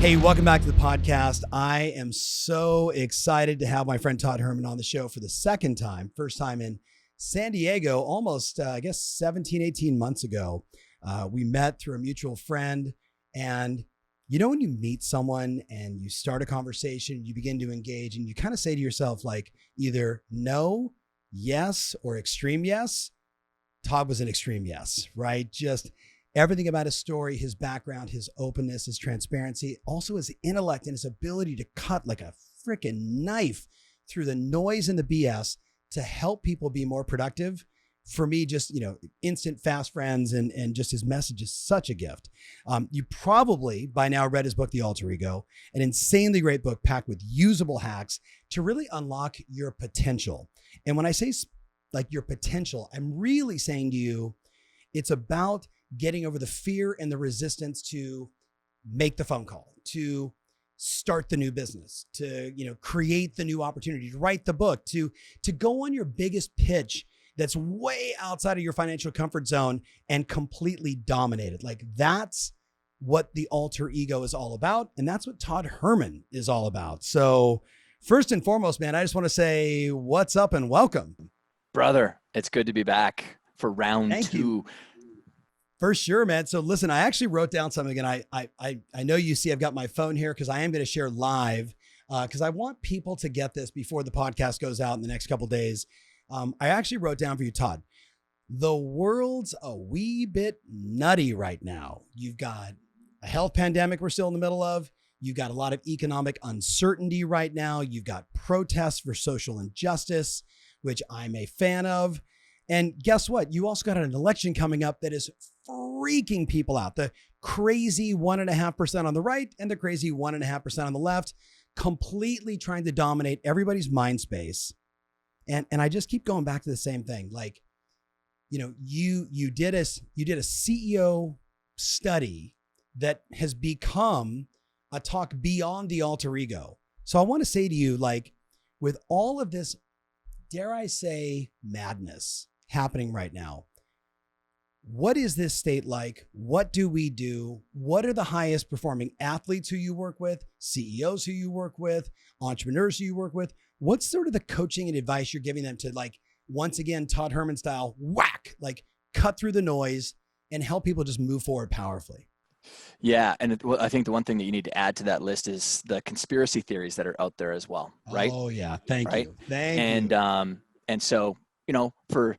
Hey, welcome back to the podcast. I am so excited to have my friend Todd Herman on the show for the second time. First time in San Diego, almost, 17, 18 months ago. We met through a mutual friend. And you know, when you meet someone and you start a conversation, you begin to engage and you kind of say to yourself, like, either no, yes, or extreme yes. Todd was an extreme yes, right? Just everything about his story, his background, his openness, his transparency, also his intellect and his ability to cut like a freaking knife through the noise and the BS to help people be more productive. For me, just, instant fast friends and just his message is such a gift. You probably by now read his book, The Alter Ego, an insanely great book packed with usable hacks to really unlock your potential. And when I say like your potential, I'm really saying to you, it's about getting over the fear and the resistance to make the phone call, to start the new business, to, create the new opportunity, to write the book, to go on your biggest pitch that's way outside of your financial comfort zone and completely dominate it. Like, that's what the alter ego is all about. And that's what Todd Herman is all about. So first and foremost, man, I just want to say what's up and welcome. Brother, it's good to be back for round Thank two. You. For sure, man. So listen, I actually wrote down something, and I know you see I've got my phone here because I am going to share live because I want people to get this before the podcast goes out in the next couple of days. I actually wrote down for you, Todd, the world's a wee bit nutty right now. You've got a health pandemic we're still in the middle of. You've got a lot of economic uncertainty right now. You've got protests for social injustice, which I'm a fan of. And guess what? You also got an election coming up that is freaking people out. The crazy 1.5% on the right and the crazy 1.5% on the left, completely trying to dominate everybody's mind space. And I just keep going back to the same thing. Like, you did a CEO study that has become a talk beyond the alter ego. So I want to say to you, like, with all of this, dare I say, madness happening right now, what is this state like? What do we do? What are the highest performing athletes who you work with, CEOs who you work with, entrepreneurs who you work with? What's sort of the coaching and advice you're giving them to, like, once again, Todd Herman style, whack, like cut through the noise and help people just move forward powerfully? Yeah. And I think the one thing that you need to add to that list is the conspiracy theories that are out there as well. Right. Oh yeah. Thank you. And so, for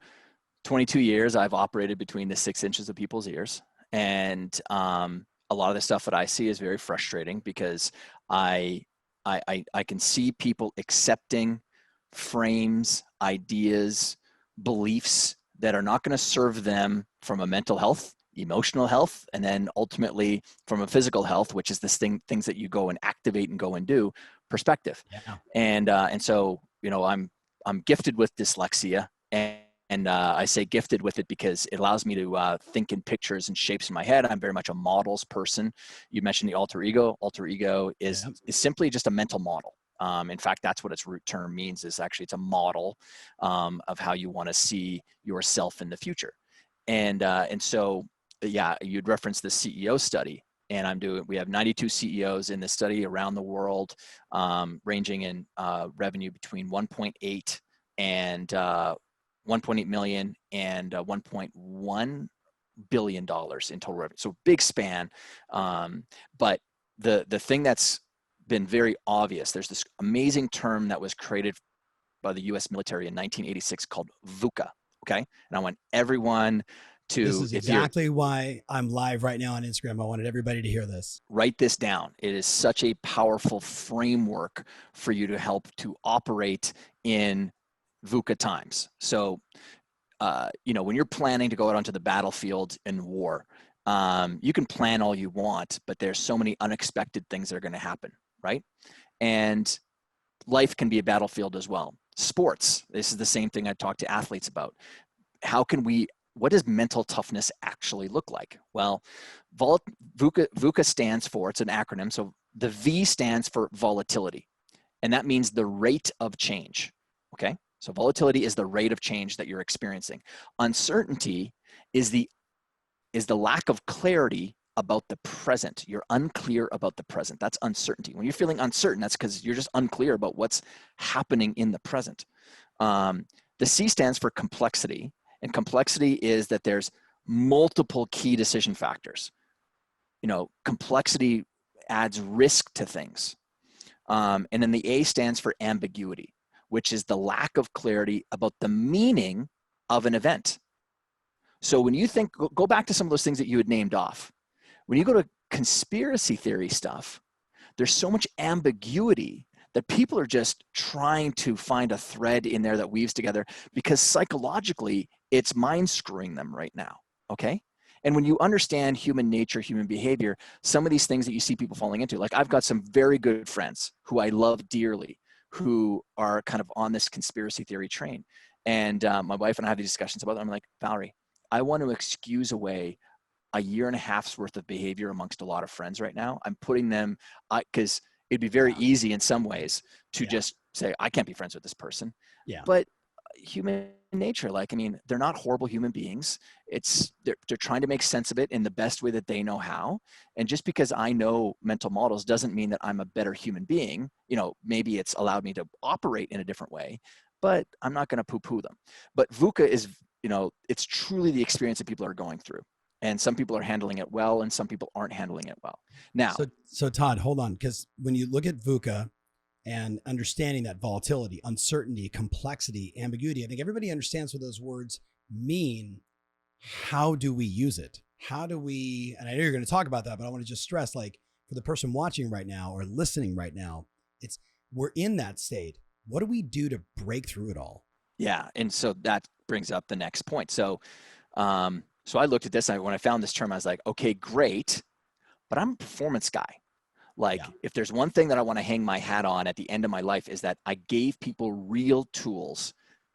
22 years, I've operated between the 6 inches of people's ears. And a lot of the stuff that I see is very frustrating because I can see people accepting frames, ideas, beliefs that are not going to serve them from a mental health, emotional health, and then ultimately from a physical health, which is this things that you go and activate and go and do perspective. Yeah. And so, I'm gifted with dyslexia, and I say gifted with it because it allows me to think in pictures and shapes in my head. I'm very much a models person. You mentioned the alter ego. Alter ego is simply just a mental model. In fact, that's what its root term means, is actually it's a model of how you want to see yourself in the future. And so, yeah, you'd reference the CEO study. And we have 92 CEOs in this study around the world, ranging in revenue between 1.8 and 1.8 million and 1.1 billion dollars in total revenue. So big span. But the thing that's been very obvious, there's this amazing term that was created by the US military in 1986 called VUCA. Okay. And I want everyone to, this is exactly why I'm live right now on Instagram. I wanted everybody to hear this. Write this down. It is such a powerful framework for you to help to operate in VUCA times. So, when you're planning to go out onto the battlefield in war, you can plan all you want, but there's so many unexpected things that are going to happen, right? And life can be a battlefield as well. Sports, this is the same thing I talk to athletes about. What does mental toughness actually look like? Well, VUCA stands for, it's an acronym, so the V stands for volatility, and that means the rate of change, okay? So volatility is the rate of change that you're experiencing. Uncertainty is the lack of clarity about the present. You're unclear about the present. That's uncertainty. When you're feeling uncertain, that's because you're just unclear about what's happening in the present. The C stands for complexity, and complexity is that there's multiple key decision factors. Complexity adds risk to things. And then the A stands for ambiguity, which is the lack of clarity about the meaning of an event. So when you think, go back to some of those things that you had named off. When you go to conspiracy theory stuff, there's so much ambiguity that people are just trying to find a thread in there that weaves together, because psychologically, it's mind screwing them right now, okay? And when you understand human nature, human behavior, some of these things that you see people falling into, like I've got some very good friends who I love dearly, who are kind of on this conspiracy theory train. And my wife and I have these discussions about it. I'm like, Valerie, I want to excuse away a year and a half's worth of behavior amongst a lot of friends right now. I'm putting them, because it'd be very easy in some ways to just say, I can't be friends with this person. Yeah. But human nature, they're not horrible human beings. They're trying to make sense of it in the best way that they know how. And just because I know mental models doesn't mean that I'm a better human being. Maybe it's allowed me to operate in a different way, but I'm not going to poo-poo them. But VUCA is, it's truly the experience that people are going through. And some people are handling it well, and some people aren't handling it well. Now, so Todd, hold on, because when you look at VUCA and understanding that volatility, uncertainty, complexity, ambiguity, I think everybody understands what those words mean. How do we use it? How do we? And I know you're going to talk about that, but I want to just stress, like, for the person watching right now or listening right now, we're in that state. What do we do to break through it all? Yeah, and so that brings up the next point. So I looked at this, and when I found this term, I was like, okay, great, but I'm a performance guy. If there's one thing that I want to hang my hat on at the end of my life, is that I gave people real tools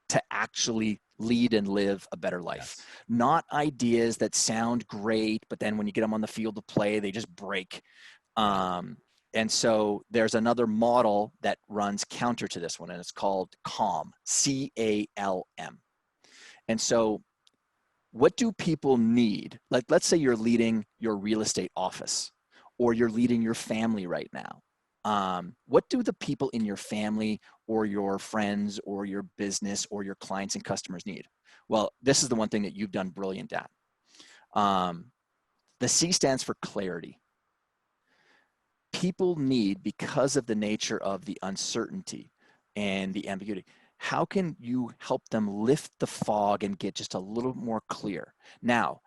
to actually lead and live a better life. Yes. Not ideas that sound great, but then when you get them on the field of play, they just break. And so there's another model that runs counter to this one, and it's called CALM, C-A-L-M. And so what do people need? Like, let's say you're leading your real estate office, or you're leading your family right now. What do the people in your family or your friends or your business or your clients and customers need? Well, this is the one thing that you've done brilliant at. The C stands for clarity. People need, because of the nature of the uncertainty and the ambiguity, how can you help them lift the fog and get just a little more clear? Now,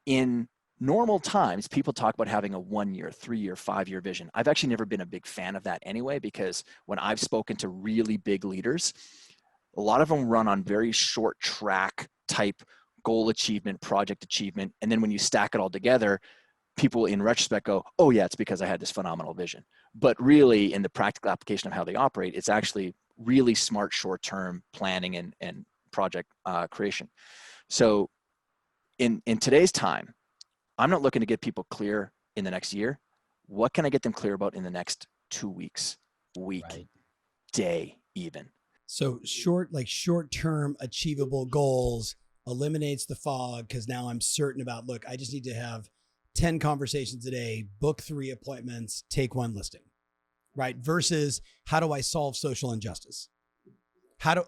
in normal times, people talk about having a 1 year, 3 year, 5 year vision. I've actually never been a big fan of that anyway, because when I've spoken to really big leaders, a lot of them run on very short track type goal achievement, project achievement. And then when you stack it all together, people in retrospect go, oh yeah, it's because I had this phenomenal vision. But really, in the practical application of how they operate, it's actually really smart short-term planning and project creation. So in today's time, I'm not looking to get people clear in the next year. What can I get them clear about in the next 2 weeks, week, day, even? So short-term achievable goals eliminates the fog, because now I'm certain about, look, I just need to have 10 conversations a day, book 3 appointments, take 1 listing, right? Versus, how do I solve social injustice? How do,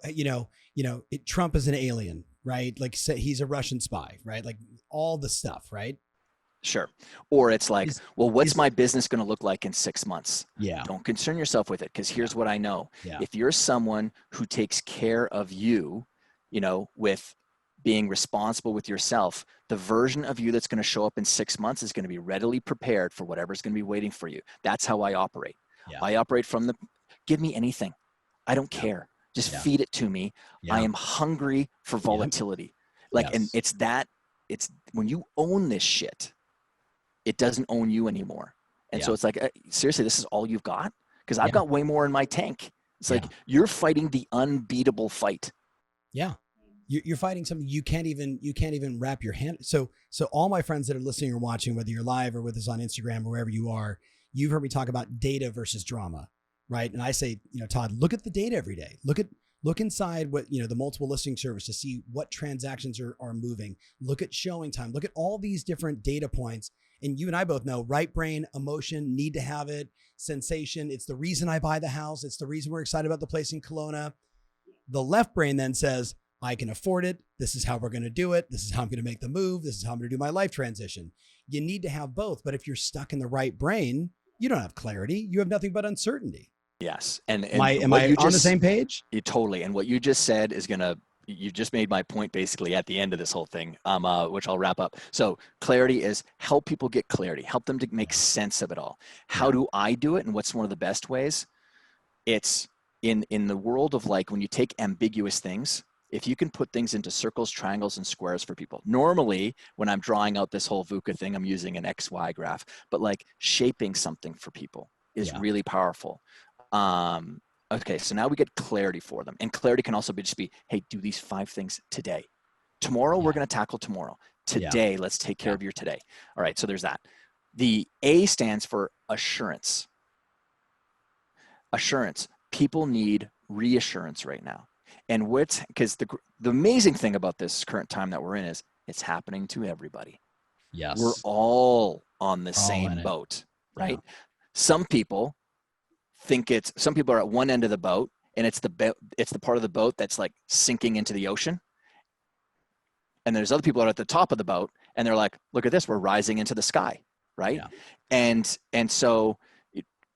Trump is an alien, right? Like, say he's a Russian spy, right? Like, all the stuff, right? Sure. Or it's like, well, what's my business going to look like in 6 months? Yeah. Don't concern yourself with it, because here's what I know. Yeah. If you're someone who takes care of you, with being responsible with yourself, the version of you that's going to show up in 6 months is going to be readily prepared for whatever's going to be waiting for you. That's how I operate. Yeah. I operate from give me anything. I don't care. Just feed it to me. Yeah. I am hungry for volatility. And it's when you own this shit, it doesn't own you anymore. And so it's like, seriously, this is all you've got? Because I've got way more in my tank. It's like, you're fighting the unbeatable fight. Yeah. You're fighting something you can't even wrap your hand. So all my friends that are listening or watching, whether you're live or with us on Instagram or wherever you are, you've heard me talk about data versus drama, right? And I say, Todd, look at the data every day. Look Look inside what, the multiple listing service to see what transactions are moving. Look at showing time. Look at all these different data points. And you and I both know right brain, emotion, need to have it, sensation. It's the reason I buy the house. It's the reason we're excited about the place in Kelowna. The left brain then says, I can afford it. This is how we're going to do it. This is how I'm going to make the move. This is how I'm going to do my life transition. You need to have both. But if you're stuck in the right brain, you don't have clarity. You have nothing but uncertainty. Yes. And am I on the same page? Totally. And what you just said is you just made my point basically at the end of this whole thing, which I'll wrap up. So clarity is help people get clarity, help them to make sense of it all. How do I do it? And what's one of the best ways? It's in the world of like, when you take ambiguous things, if you can put things into circles, triangles, and squares for people. Normally, when I'm drawing out this whole VUCA thing, I'm using an XY graph, but like shaping something for people is really powerful. Okay, so now we get clarity for them. And clarity can also just be, hey, do these 5 things today. Tomorrow, we're going to tackle tomorrow. Today, let's take care of your today. All right, so there's that. The A stands for assurance. Assurance. People need reassurance right now. And because the amazing thing about this current time that we're in is it's happening to everybody. Yes. We're all on the same boat, right? Yeah. Some people are at one end of the boat, and it's the part of the boat that's like sinking into the ocean. And there's other people that are at the top of the boat, and they're like, look at this, we're rising into the sky, right? Yeah. And so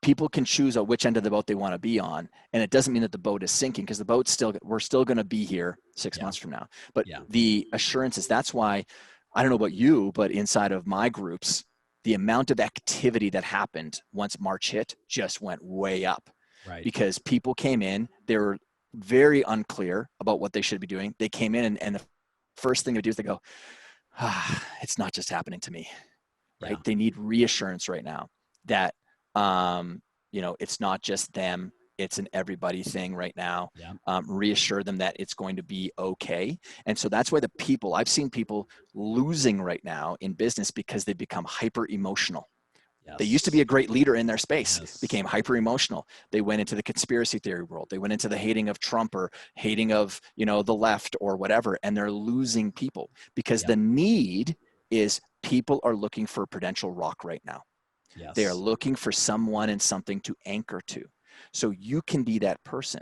people can choose which end of the boat they want to be on. And it doesn't mean that the boat is sinking, because we're still going to be here 6 months from now. But the assurance is, that's why, I don't know about you, but inside of my groups, the amount of activity that happened once March hit just went way up. Right. Because people came in, they were very unclear about what they should be doing. They came in and the first thing they do is they go, it's not just happening to me, right? Yeah. They need reassurance right now that, it's not just them, it's an everybody thing right now. Yeah. Reassure them that it's going to be okay. And so that's why I've seen people losing right now in business because they become hyper emotional. Yes. They used to be a great leader in their space, became hyper emotional. They went into the conspiracy theory world. They went into the hating of Trump or hating of, the left or whatever. And they're losing people because the need is, people are looking for a prudential rock right now. Yes. They are looking for someone and something to anchor to. So you can be that person.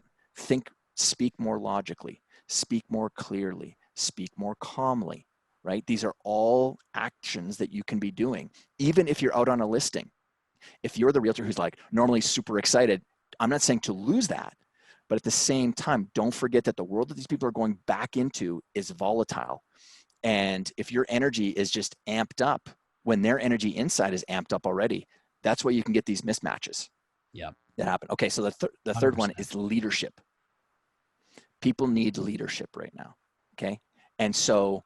Speak more logically, speak more clearly, speak more calmly, right? These are all actions that you can be doing. Even if you're out on a listing, if you're the realtor who's like normally super excited, I'm not saying to lose that, but at the same time, don't forget that the world that these people are going back into is volatile. And if your energy is just amped up, when their energy inside is amped up already, that's why you can get these mismatches. Yeah, that happen. Okay, so the third one is leadership. People need leadership right now. Okay, and so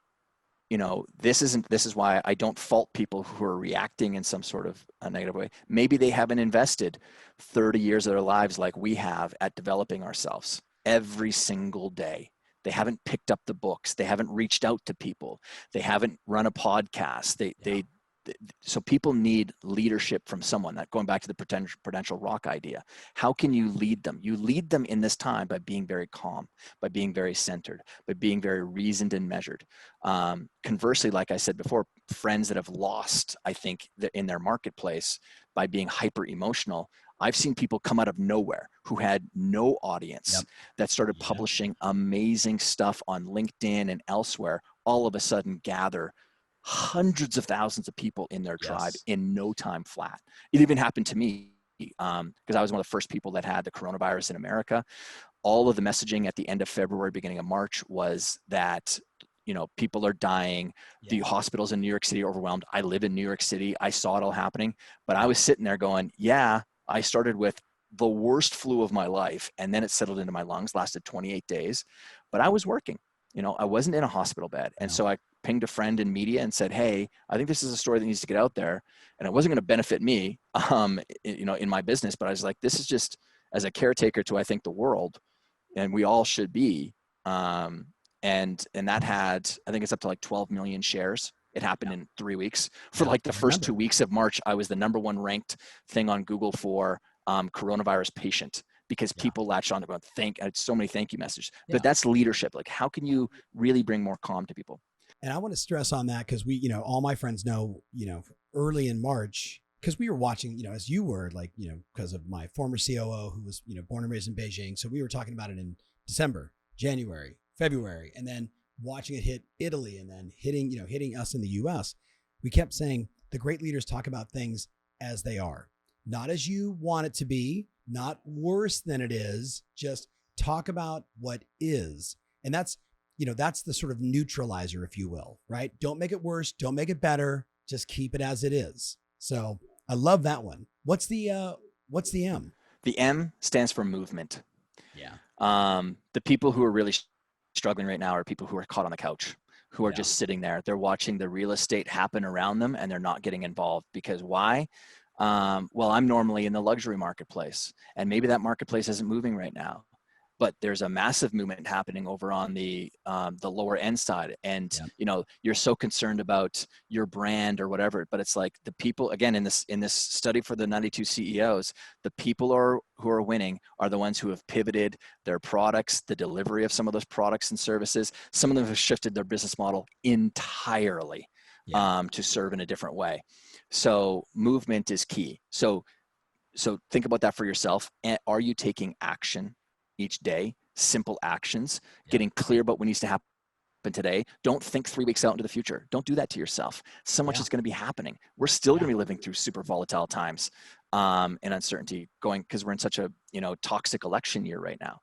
this is why I don't fault people who are reacting in some sort of a negative way. Maybe they haven't invested 30 years of their lives like we have at developing ourselves every single day. They haven't picked up the books. They haven't reached out to people. They haven't run a podcast. So people need leadership from someone. That going back to the prudential rock idea. How can you lead them? You lead them in this time by being very calm, by being very centered, by being very reasoned and measured. Conversely, like I said before, friends that have lost, I think, in their marketplace by being hyper emotional. I've seen people come out of nowhere who had no audience that started publishing amazing stuff on LinkedIn and elsewhere, all of a sudden gather hundreds of thousands of people in their tribe in no time flat. It even happened to me because I was one of the first people that had the coronavirus in America. All of the messaging at the end of February, beginning of March was that, people are dying. The hospitals in New York City are overwhelmed. I live in New York City. I saw it all happening, but I was sitting there going, I started with the worst flu of my life, and then it settled into my lungs, lasted 28 days, but I was working. I wasn't in a hospital bed. And so I pinged a friend in media and said, hey, I think this is a story that needs to get out there. And it wasn't going to benefit me, in my business, but I was like, this is just as a caretaker to, I think, the world, and we all should be. And that had, I think it's up to like 12 million shares. It happened in 3 weeks. For like the first 2 weeks of March, I was the #1 ranked thing on Google for coronavirus patient. because Yeah. people latch on to go, so many thank you messages. Yeah. But that's leadership. Like, how can you really bring more calm to people? And I want to stress on that because all my friends know, early in March, because we were watching, as you were, like, because of my former COO who was, born and raised in Beijing. So we were talking about it in December, January, February, and then watching it hit Italy and then hitting us in the US. We kept saying the great leaders talk about things as they are, not as you want it to be, not worse than it is, just talk about what is. And that's the sort of neutralizer, if you will, right? Don't make it worse. Don't make it better. Just keep it as it is. So I love that one. What's the M? The M stands for movement. Yeah. The people who are really struggling right now are people who are caught on the couch, who are just sitting there. They're watching the real estate happen around them and they're not getting involved. Because why? Well, I'm normally in the luxury marketplace, and maybe that marketplace isn't moving right now, but there's a massive movement happening over on the lower end side. And, you're so concerned about your brand or whatever, but it's like the people, again, in this study for the 92 CEOs, the people who are winning are the ones who have pivoted their products, the delivery of some of those products and services. Some of them have shifted their business model entirely to serve in a different way. So movement is key. So think about that for yourself. And are you taking action each day? Simple actions, getting clear about what needs to happen today. Don't think 3 weeks out into the future. Don't do that to yourself. So much is going to be happening. We're still going to be living through super volatile times and uncertainty because we're in such a toxic election year right now.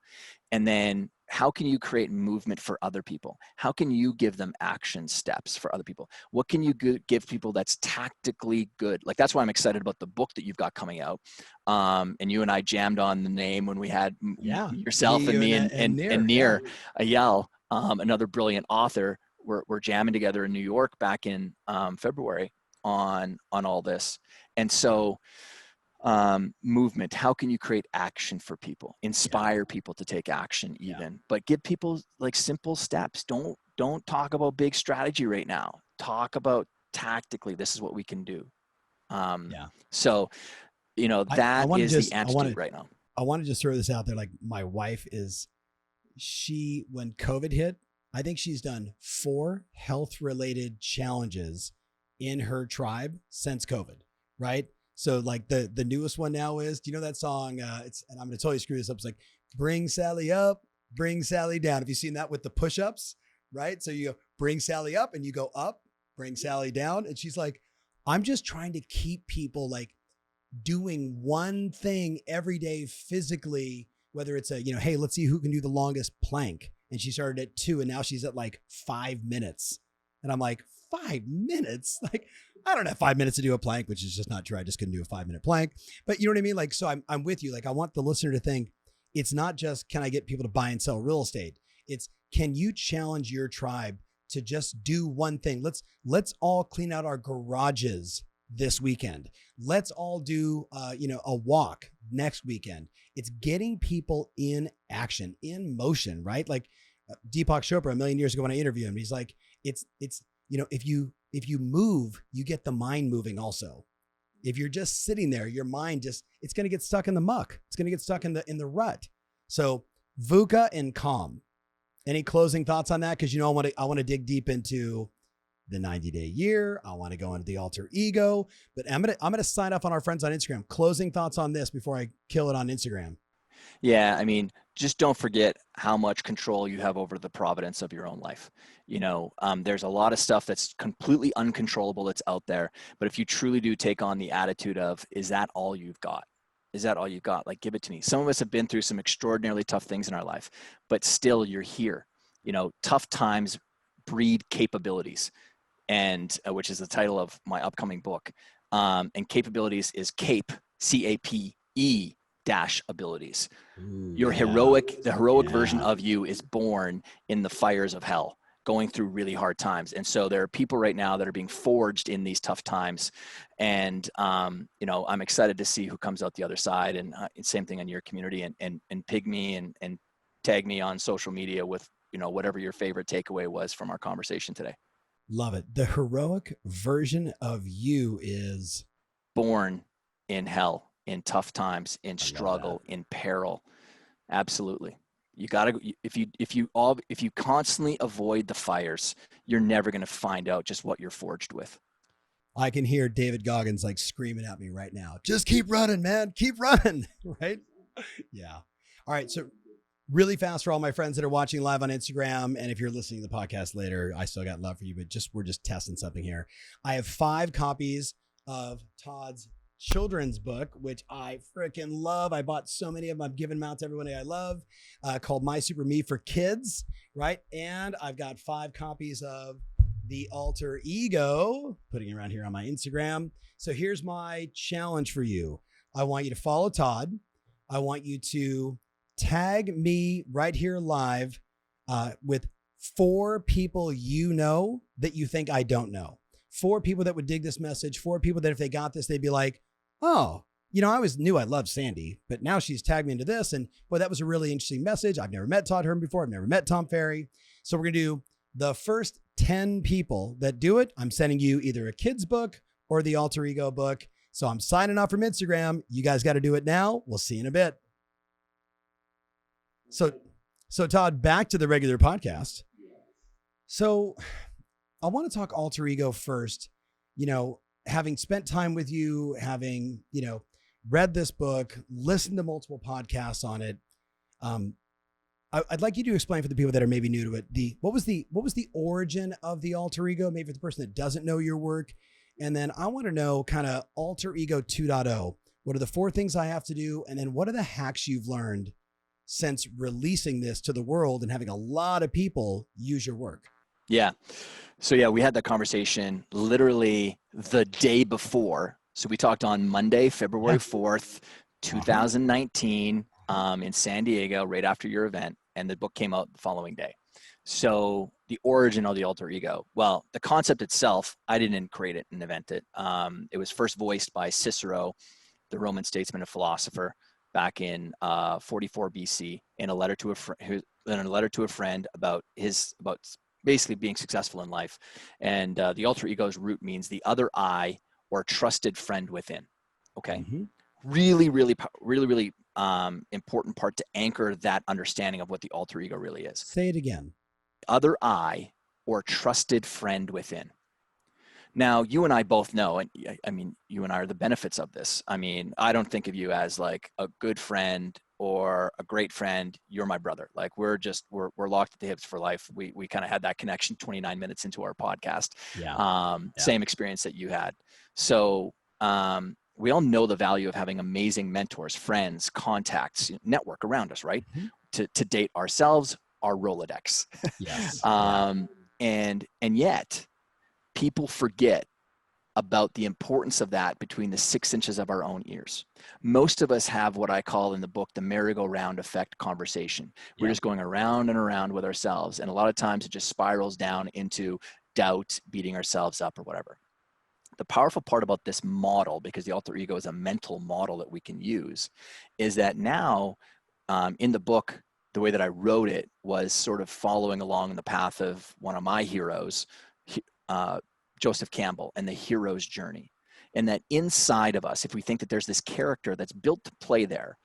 And then how can you create movement for other people? How can you give them action steps for other people? What can you give people that's tactically good? Like, that's why I'm excited about the book that you've got coming out. And you and I jammed on the name when we had yourself and me and Nir Ayel, another brilliant author. We're jamming together in New York back in February on all this. And so movement, how can you create action for people, inspire people to take action but give people like simple steps. Don't talk about big strategy right now. Talk about tactically, this is what we can do. So that is the antidote right now. I want to just throw this out there. Like, my wife when COVID hit, I think she's done 4 health related challenges in her tribe since COVID, right? So like the newest one now is, do you know that song? And I'm going to totally screw this up. It's like, bring Sally up, bring Sally down. Have you seen that with the push-ups, right? So you go, bring Sally up, and you go up, bring Sally down. And she's like, I'm just trying to keep people like doing one thing every day physically, whether it's hey, let's see who can do the longest plank. And she started at 2 and now she's at like 5 minutes. And I'm like, 5 minutes? Like, I don't have 5 minutes to do a plank, which is just not true. I just couldn't do a 5-minute plank. But you know what I mean? Like, so I'm with you. Like, I want the listener to think it's not just, can I get people to buy and sell real estate? It's, can you challenge your tribe to just do one thing? Let's all clean out our garages this weekend. Let's all do, a walk next weekend. It's getting people in action, in motion, right? Like Deepak Chopra, a million years ago when I interviewed him, he's like, it's, if you move, you get the mind moving also. If you're just sitting there, your mind it's going to get stuck in the muck. It's going to get stuck in the rut. So VUCA and calm. Any closing thoughts on that? Because, I want to dig deep into the 90-day year. I want to go into the alter ego, but I'm going to sign off on our friends on Instagram. Closing thoughts on this before I kill it on Instagram. Yeah. I mean, just don't forget how much control you have over the providence of your own life. There's a lot of stuff that's completely uncontrollable that's out there. But if you truly do take on the attitude of, is that all you've got? Is that all you've got? Like, give it to me. Some of us have been through some extraordinarily tough things in our life, but still you're here. Tough times breed capabilities, and which is the title of my upcoming book. And capabilities is CAPE dash abilities. The heroic version of you is born in the fires of hell, going through really hard times. And so there are people right now that are being forged in these tough times. And, I'm excited to see who comes out the other side, and same thing in your community, and ping me and tag me on social media with, whatever your favorite takeaway was from our conversation today. Love it. The heroic version of you is born in hell, in tough times, in struggle, in peril. Absolutely. You gotta, if you constantly avoid the fires, you're never going to find out just what you're forged with. I can hear David Goggins like screaming at me right now. Just keep running, man. Keep running. Right? Yeah. All right. So really fast for all my friends that are watching live on Instagram. And if you're listening to the podcast later, I still got love for you, but we're just testing something here. I have 5 copies of Todd's children's book, which I freaking love. I bought so many of them. I've given them out to everyone I love, called My Super Me for Kids. Right. And I've got 5 copies of The Alter Ego, putting it around here on my Instagram. So here's my challenge for you. I want you to follow Todd. I want you to tag me right here live with 4 people you know that you think I don't know. 4 people that would dig this message. 4 people that if they got this, they'd be like, oh, you know, I always knew I loved Sandy, but now she's tagged me into this. And boy, that was a really interesting message. I've never met Todd Herman before. I've never met Tom Ferry. So we're going to do the first 10 people that do it. I'm sending you either a kid's book or the Alter Ego book. So I'm signing off from Instagram. You guys got to do it now. We'll see you in a bit. So Todd, back to the regular podcast. So I want to talk Alter Ego first. You know, having spent time with you, having, you know, read this book, listened to multiple podcasts on it. I'd like you to explain for the people that are maybe new to it, what was the origin of the Alter Ego, maybe for the person that doesn't know your work. And then I want to know kind of Alter Ego 2.0. What are the 4 things I have to do? And then what are the hacks you've learned since releasing this to the world and having a lot of people use your work? Yeah. So yeah, we had that conversation literally the day before. So we talked on Monday, February 4th, 2019, in San Diego, right after your event. And the book came out the following day. So the origin of the Alter Ego, well, the concept itself, I didn't create it and invent it. It was first voiced by Cicero, the Roman statesman and philosopher, back in 44 BC, in a letter to a friend about basically being successful in life. And the Alter Ego's root means the other I, or trusted friend within. Okay. Mm-hmm. Really important part to anchor that understanding of what the Alter Ego really is. Say it again. Other I, or trusted friend within. Now, you and I both know, and I mean, you and I are the benefits of this. I mean, I don't think of you as like a good friend or a great friend. You're my brother. Like we're locked at the hips for life. We kind of had that connection 29 minutes into our podcast. Yeah. Same experience that you had. So, we all know the value of having amazing mentors, friends, contacts, network around us, right? Mm-hmm. To date ourselves, our Rolodex. Yes. And yet people forget about the importance of that between the 6 inches of our own ears. Most of us have what I call in the book, the merry-go-round effect conversation. We're just going around and around with ourselves. And a lot of times it just spirals down into doubt, beating ourselves up or whatever. The powerful part about this model, because the Alter Ego is a mental model that we can use, is that now in the book, the way that I wrote it was sort of following along the path of one of my heroes, Joseph Campbell, and the hero's journey. And that inside of us, if we think that there's this character that's built to play there,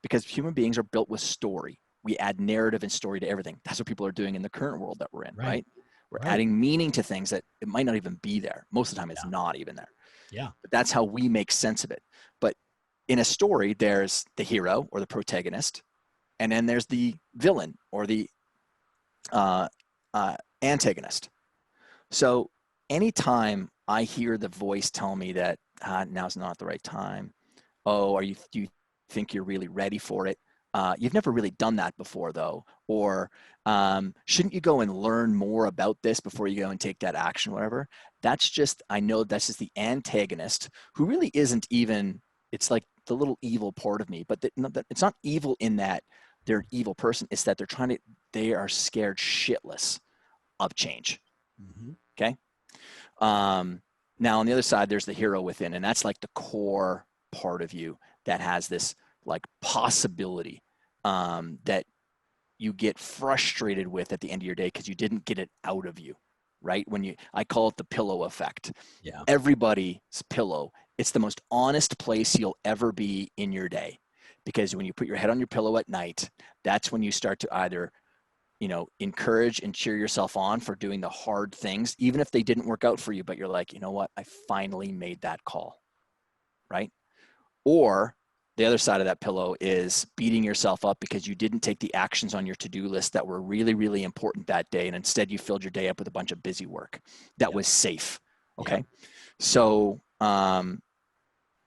because human beings are built with story. We add narrative and story to everything. That's what people are doing in the current world that we're in, right? We're adding meaning to things that it might not even be there. Most of the time it's not even there. Yeah. But that's how we make sense of it. But in a story, there's the hero or the protagonist, and then there's the villain or the antagonist. So anytime I hear the voice tell me that now's not the right time, do you think you're really ready for it? You've never really done that before though, or shouldn't you go and learn more about this before you go and take that action, whatever. I know that's just the antagonist who really isn't even, it's like the little evil part of me, but it's not evil in that they're an evil person. It's that they are scared shitless of change. Mm-hmm. Okay. Now on the other side, there's the hero within, and that's like the core part of you that has this like possibility that you get frustrated with at the end of your day because you didn't get it out of you, right? I call it the pillow effect. Yeah. Everybody's pillow. It's the most honest place you'll ever be in your day because when you put your head on your pillow at night, that's when you start to either, encourage and cheer yourself on for doing the hard things, even if they didn't work out for you, but you're like, you know what, I finally made that call, right? Or the other side of that pillow is beating yourself up because you didn't take the actions on your to-do list that were really, really important that day. And instead you filled your day up with a bunch of busy work that was safe. Okay. Yep. So,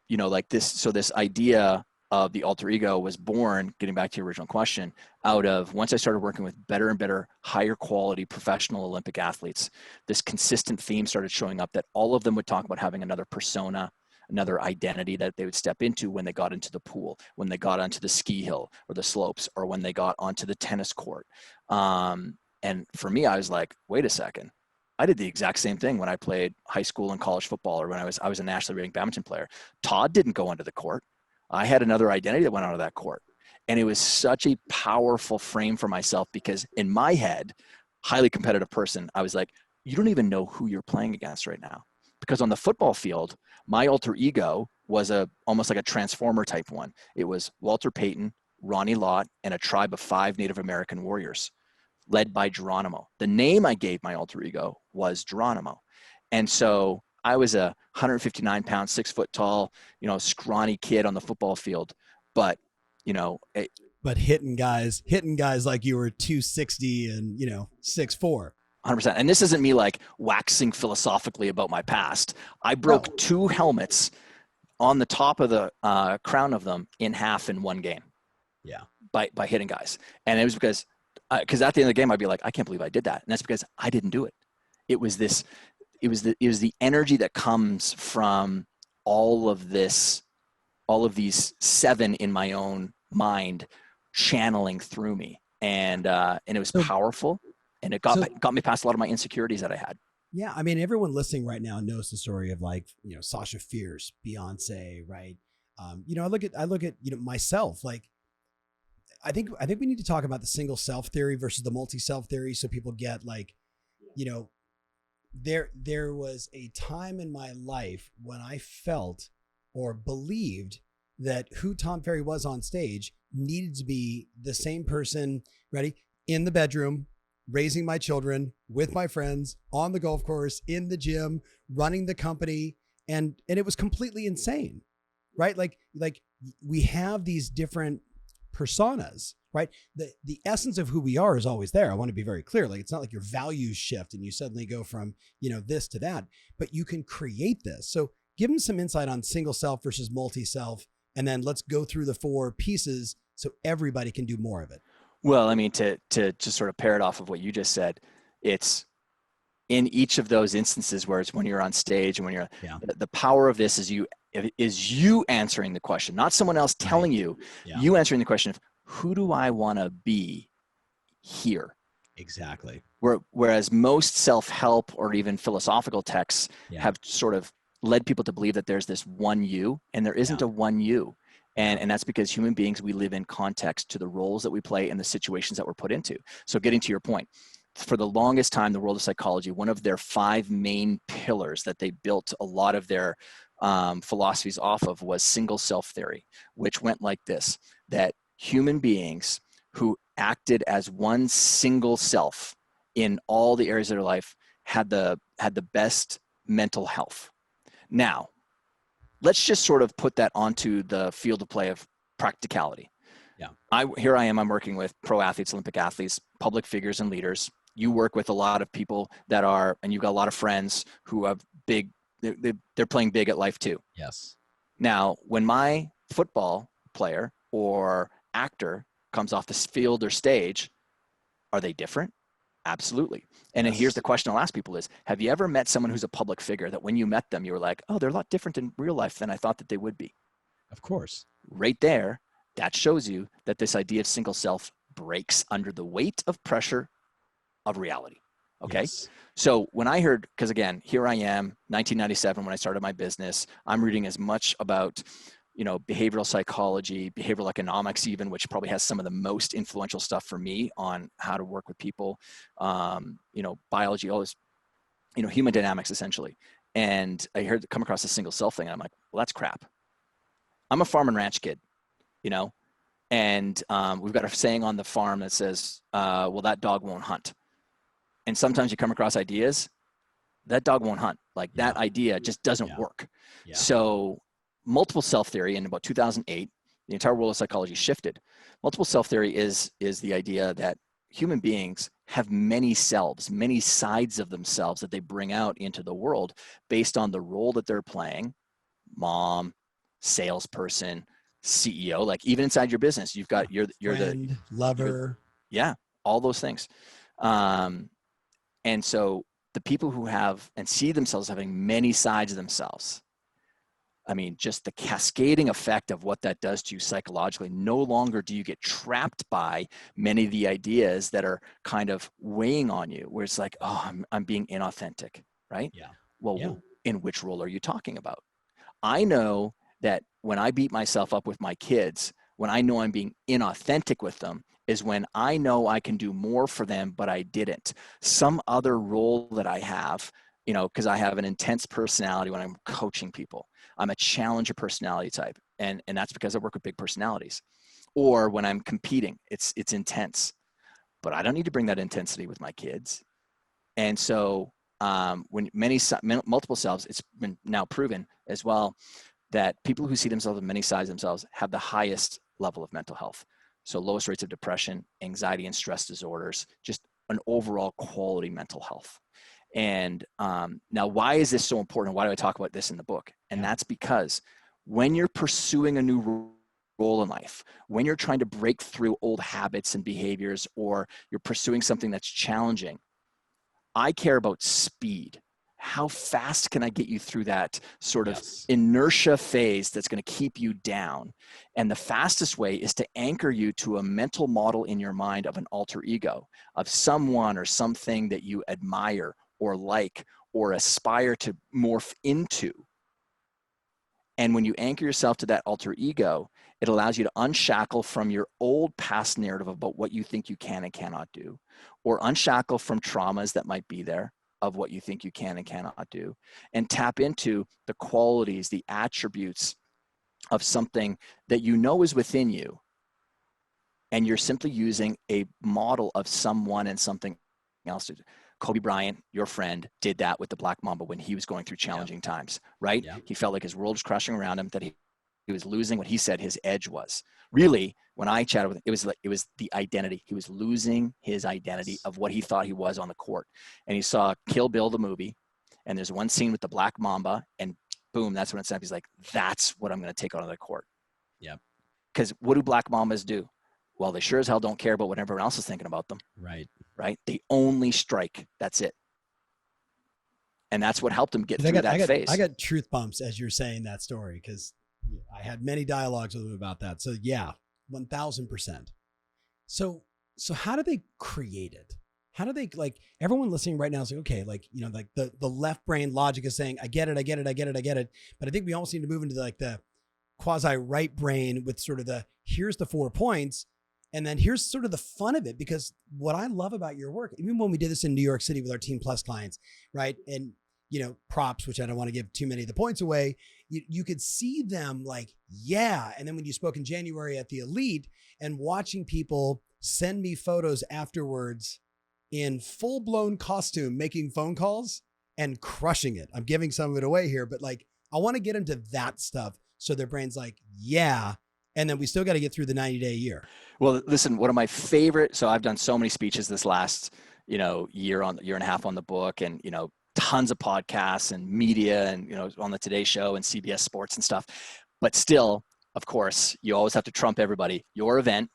this idea of the alter ego was born, getting back to your original question, out of once I started working with better and better, higher quality professional Olympic athletes, this consistent theme started showing up that all of them would talk about having another persona, another identity that they would step into when they got into the pool, when they got onto the ski hill or the slopes, or when they got onto the tennis court. And for me, I was like, wait a second. I did the exact same thing when I played high school and college football, or when I was a nationally ranked badminton player. Todd didn't go onto the court. I had another identity that went onto that court. And it was such a powerful frame for myself because in my head, highly competitive person, I was like, you don't even know who you're playing against right now. Because on the football field, my alter ego was almost like a transformer type one. It was Walter Payton, Ronnie Lott, and a tribe of 5 Native American warriors led by Geronimo. The name I gave my alter ego was Geronimo. And so I was a 159 pound, 6 foot tall, scrawny kid on the football field. But, but hitting guys like you were 260 and, 6'4". 100%. And this isn't me like waxing philosophically about my past. I broke 2 helmets on the top of the crown of them in half in one game. Yeah. By hitting guys. And it was because at the end of the game, I'd be like, I can't believe I did that. And that's because I didn't do it. It was the energy that comes from all of these 7 in my own mind channeling through me. And it was powerful. And it got me past a lot of my insecurities that I had. Yeah. I mean, everyone listening right now knows the story of Sasha Fierce, Beyonce, right? I look at, myself, like, I think we need to talk about the single self theory versus the multi-self theory. So people get like, there was a time in my life when I felt or believed that who Tom Ferry was on stage needed to be the same person, ready, in the bedroom, raising my children, with my friends, on the golf course, in the gym, running the company. And it was completely insane, right? Like we have these different personas, right? The essence of who we are is always there. I want to be very clear. Like, it's not like your values shift and you suddenly go from, this to that, but you can create this. So give them some insight on single self versus multi-self. And then let's go through the 4 pieces so everybody can do more of it. Well, I mean, to just sort of pair it off of what you just said, it's in each of those instances where it's when you're on stage and when you're, the power of this is you answering the question, not someone else telling you, you answering the question of who do I want to be here? Exactly. Whereas most self-help or even philosophical texts have sort of led people to believe that there's this one you, and there isn't a one you. And that's because human beings, we live in context to the roles that we play and the situations that we're put into. So getting to your point, for the longest time, the world of psychology, one of their 5 main pillars that they built a lot of their philosophies off of was single self theory, which went like this, that human beings who acted as one single self in all the areas of their life had the best mental health. Now, let's just sort of put that onto the field of play of practicality. Yeah. I'm working with pro athletes, Olympic athletes, public figures and leaders. You work with a lot of people that are, and you've got a lot of friends who have they're playing big at life too. Yes. Now, when my football player or actor comes off the field or stage, are they different? Absolutely. And then here's the question I'll ask people is, have you ever met someone who's a public figure that when you met them, you were like, oh, they're a lot different in real life than I thought that they would be? Of course. Right there, that shows you that this idea of single self breaks under the weight of pressure of reality. Okay. Yes. So when I heard, because again, here I am, 1997, when I started my business, I'm reading as much about, behavioral psychology, behavioral economics, even, which probably has some of the most influential stuff for me on how to work with people, biology, all this, human dynamics essentially. And I come across a single self thing. And I'm like, well, that's crap. I'm a farm and ranch kid. And we've got a saying on the farm that says, well, that dog won't hunt. And sometimes you come across ideas, that dog won't hunt. Like Yeah. that idea just doesn't Yeah. work. Yeah. So multiple self theory in about 2008, the entire world of psychology shifted. Multiple self theory is the idea that human beings have many selves, many sides of themselves that they bring out into the world based on the role that they're playing, mom, salesperson, CEO, like even inside your business, you've got you're Friend, the lover. yeah, all those things. And so the people who have and see themselves having many sides of themselves, I mean, just the cascading effect of what that does to you psychologically. No longer do you get trapped by many of the ideas that are kind of weighing on you, where it's like, oh, I'm being inauthentic, right? Yeah. Well, Yeah. in which role are you talking about? I know that when I beat myself up with my kids, when I know I'm being inauthentic with them, is when I know I can do more for them, but I didn't. Some other role that I have, you know, because I have an intense personality when I'm coaching people. I'm a challenger personality type, and that's because I work with big personalities. Or when I'm competing, it's intense, but I don't need to bring that intensity with my kids. And so when multiple selves, it's been now proven as well that people who see themselves in many sides of themselves have the highest level of mental health. So lowest rates of depression, anxiety and stress disorders, just an overall quality mental health. And now why is this so important? Why do I talk about this in the book? And that's because when you're pursuing a new role in life, when you're trying to break through old habits and behaviors, or you're pursuing something that's challenging, I care about speed. How fast can I get you through that sort of inertia phase that's going to keep you down? And the fastest way is to anchor you to a mental model in your mind of an alter ego, of someone or something that you admire or like or aspire to morph into. And when you anchor yourself to that alter ego, it allows you to unshackle from your old past narrative about what you think you can and cannot do, or unshackle from traumas that might be there of what you think you can and cannot do, and tap into the qualities, the attributes of something that you know is within you. And you're simply using a model of someone and something else. Kobe Bryant, your friend, did that with the Black Mamba when he was going through challenging times, right? He felt like his world was crashing around him, that he was losing what he said his edge was. Really, when I chatted with him, it was the identity. He was losing his identity of what he thought he was on the court. And he saw Kill Bill, the movie, and there's one scene with the Black Mamba, and boom, that's when it's up. He's like, that's what I'm going to take out on the court. Yep. Because what do Black Mambas do? Well, they sure as hell don't care about what everyone else is thinking about them. Right. Right? They only strike. That's it. And that's what helped him get through that phase. I got truth bumps as you're saying that story, because I had many dialogues with him about that. So yeah, 1000%. So how do they create it? How do they, like, everyone listening right now is like, okay, like, you know, like the left brain logic is saying, I get it. But I think we almost need to move into like the quasi right brain with sort of the, here's the 4 points. And then here's sort of the fun of it, because what I love about your work, even when we did this in New York City with our Team Plus clients, right? And, you know, props, which I don't want to give too many of the points away, you could see them like, yeah. And then when you spoke in January at the Elite and watching people send me photos afterwards in full blown costume, making phone calls and crushing it. I'm giving some of it away here, but like, I want to get into that stuff. So their brain's like, yeah. And then we still got to get through the 90-day year. Well, listen, one of my favorite, so I've done so many speeches this last, you know, year and a half on the book, and, you know, tons of podcasts and media and, you know, on the Today Show and CBS Sports and stuff. But still, of course, you always have to trump everybody. Your event,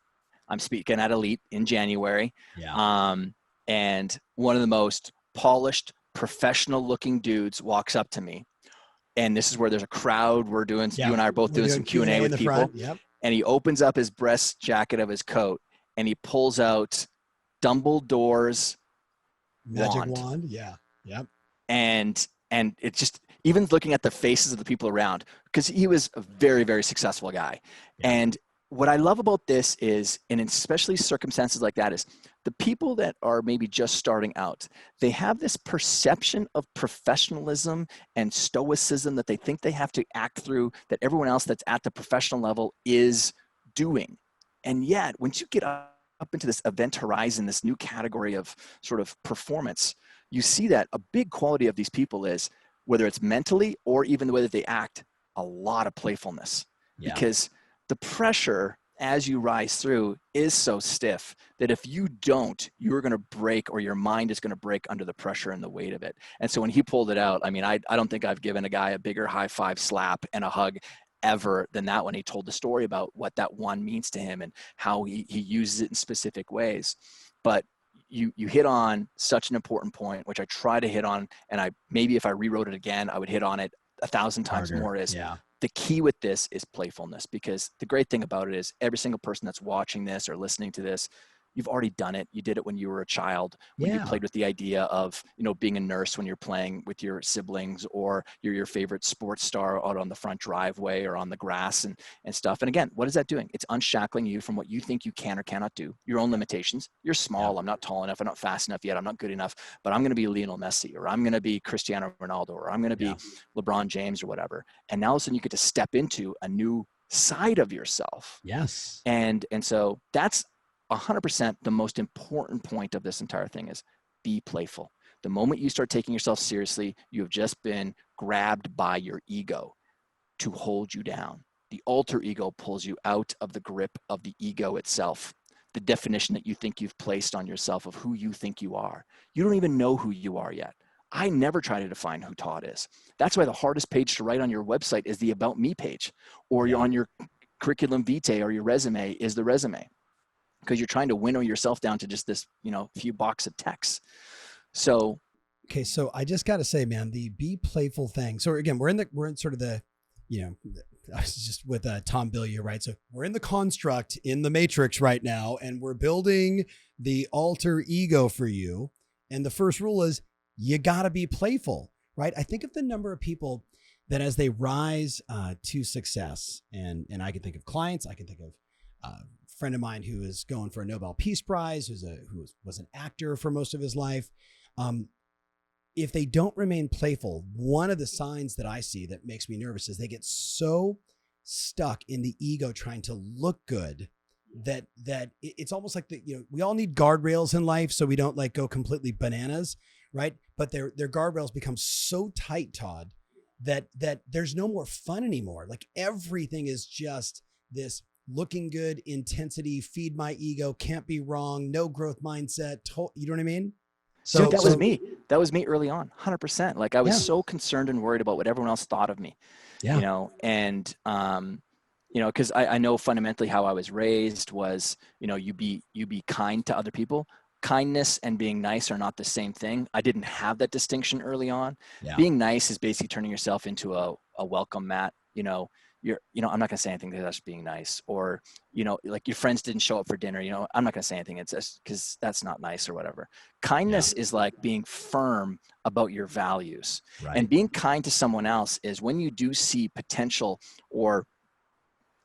I'm speaking at Elite in January. Yeah. And one of the most polished, professional looking dudes walks up to me. And this is where there's a crowd. You and I are both doing some Q&A with people. Front. Yep. And he opens up his breast jacket of his coat and he pulls out Dumbledore's magic wand. Yeah. Yep. And it's just, even looking at the faces of the people around, because he was a very, very successful guy. Yeah. And what I love about this is, and especially circumstances like that, is the people that are maybe just starting out, they have this perception of professionalism and stoicism that they think they have to act through, that everyone else that's at the professional level is doing. And yet, once you get up into this event horizon, this new category of sort of performance, you see that a big quality of these people is, whether it's mentally or even the way that they act, a lot of playfulness. Yeah. Because the pressure as you rise through is so stiff that if you don't, you're going to break, or your mind is going to break under the pressure and the weight of it. And so when he pulled it out, I mean, I don't think I've given a guy a bigger high five, slap, and a hug ever than that when he told the story about what that one means to him and how he uses it in specific ways. But you hit on such an important point, which I try to hit on, and maybe if I rewrote it again, I would hit on it 1,000 times more, is the key with this is playfulness. Because the great thing about it is every single person that's watching this or listening to this, you've already done it. You did it when you were a child, when you played with the idea of, being a nurse when you're playing with your siblings, or you're your favorite sports star out on the front driveway or on the grass and stuff. And again, what is that doing? It's unshackling you from what you think you can or cannot do, your own limitations. You're small. I'm not tall enough. I'm not fast enough yet. I'm not good enough, but I'm going to be Lionel Messi, or I'm going to be Cristiano Ronaldo, or I'm going to be LeBron James or whatever. And now all of a sudden you get to step into a new side of yourself. Yes. And so that's 100% the most important point of this entire thing is be playful. The moment you start taking yourself seriously, you have just been grabbed by your ego to hold you down. The alter ego pulls you out of the grip of the ego itself, the definition that you think you've placed on yourself of who you think you are. You don't even know who you are yet. I never try to define who Todd is. That's why the hardest page to write on your website is the About Me page, or you're on your curriculum vitae or your resume is the resume, because you're trying to winnow yourself down to just this, few box of text. So, okay. So I just got to say, man, the be playful thing. So again, we're in sort of the, I was just with Tom Billier, right? So we're in the construct in the matrix right now, and we're building the alter ego for you. And the first rule is you got to be playful, right? I think of the number of people that as they rise to success, and I can think of clients, I can think of friend of mine who is going for a Nobel Peace Prize, who was an actor for most of his life. If they don't remain playful, one of the signs that I see that makes me nervous is they get so stuck in the ego trying to look good that it's almost like we all need guardrails in life so we don't go completely bananas, right? But their guardrails become so tight, Todd, that there's no more fun anymore. Like everything is just this looking good intensity, feed my ego, can't be wrong, no growth mindset. You know what I mean? So that was me. That was me early on, 100%. Like I was so concerned and worried about what everyone else thought of me, and, cause I know fundamentally how I was raised was, you be kind to other people. Kindness and being nice are not the same thing. I didn't have that distinction early on. Being nice is basically turning yourself into a welcome mat, I'm not going to say anything because that's being nice, or, like your friends didn't show up for dinner, I'm not going to say anything. It's just because that's not nice or whatever. Kindness is like being firm about your values, and being kind to someone else is when you do see potential or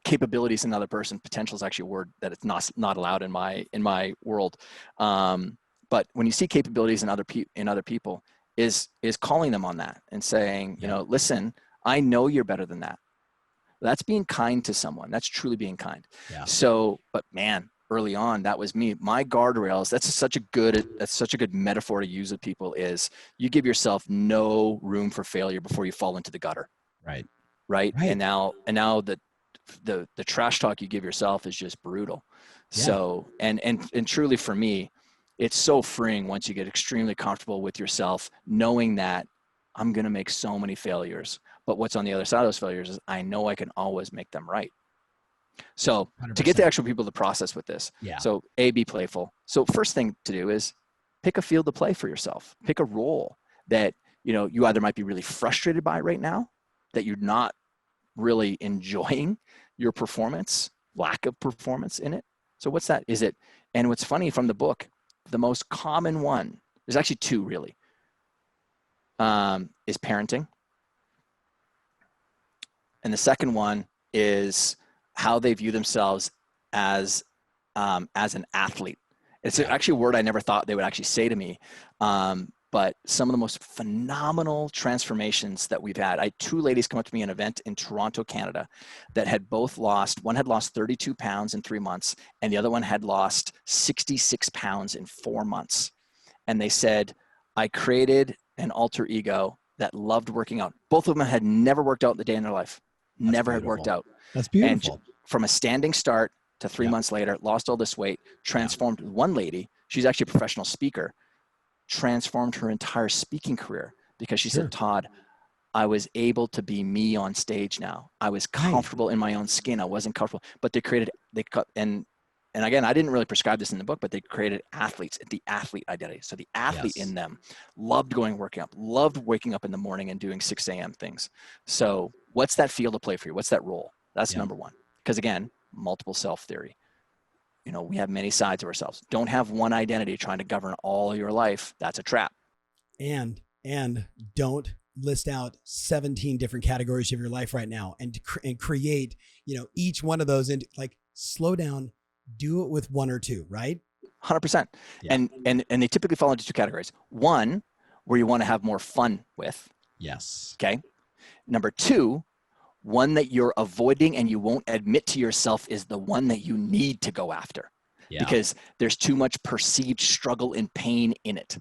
capabilities in another person. Potential is actually a word that it's not allowed in my world. But when you see capabilities in other people is calling them on that and saying, listen, I know you're better than that. That's being kind to someone. That's truly being kind. So, but man, early on, that was me. My guardrails, that's such a good metaphor to use with people is you give yourself no room for failure before you fall into the gutter. Right. And now the trash talk you give yourself is just brutal. So, and truly for me, it's so freeing once you get extremely comfortable with yourself, knowing that I'm going to make so many failures. But what's on the other side of those failures is I know I can always make them right. So 100%. To get the actual people to process with this. So be playful. So first thing to do is pick a field to play for yourself. Pick a role that, you either might be really frustrated by right now, that you're not really enjoying your performance, lack of performance in it. So what's that? Is it, and what's funny from the book, the most common one, there's actually two really, is parenting. And the second one is how they view themselves as an athlete. It's actually a word I never thought they would actually say to me. but some of the most phenomenal transformations that we've had. I had two ladies come up to me at an event in Toronto, Canada, that had both lost, one had lost 32 pounds in 3 months, and the other one had lost 66 pounds in 4 months. And they said, I created an alter ego that loved working out. Both of them had never worked out in the day in their life, never had worked out. That's beautiful. And from a standing start to 3 months later, lost all this weight, transformed. One lady, she's actually a professional speaker, transformed her entire speaking career because she said, Todd, I was able to be me on stage now. I was comfortable in my own skin. I wasn't comfortable, but and again, I didn't really prescribe this in the book, but they created athletes, the athlete identity. So the athlete in them loved working out, loved waking up in the morning and doing 6 a.m. things. So what's that field of play for you? What's that role? That's number one. Because again, multiple self theory. You know, we have many sides of ourselves. Don't have one identity trying to govern all your life. That's a trap. And don't list out 17 different categories of your life right now and create, you know, each one of those, and like slow down, do it with one or two, right? 100%. Yeah. And they typically fall into two categories. One, where you want to have more fun with. Yes. Okay. Number two, one that you're avoiding and you won't admit to yourself is the one that you need to go after because there's too much perceived struggle and pain in it.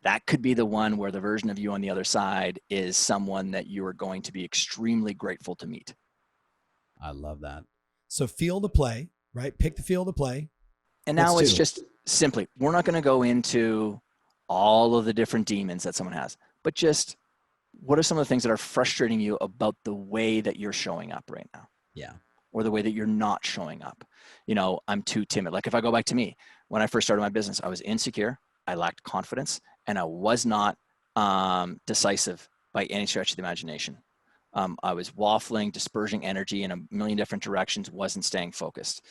That could be the one where the version of you on the other side is someone that you are going to be extremely grateful to meet. I love that. So field of play, right? Pick the field of play. And now it's just simply, we're not going to go into all of the different demons that someone has, but just what are some of the things that are frustrating you about the way that you're showing up right now? Yeah. Or the way that you're not showing up. You know, I'm too timid. Like if I go back to me, when I first started my business, I was insecure, I lacked confidence, and I was not decisive by any stretch of the imagination. I was waffling, dispersing energy in a million different directions, wasn't staying focused.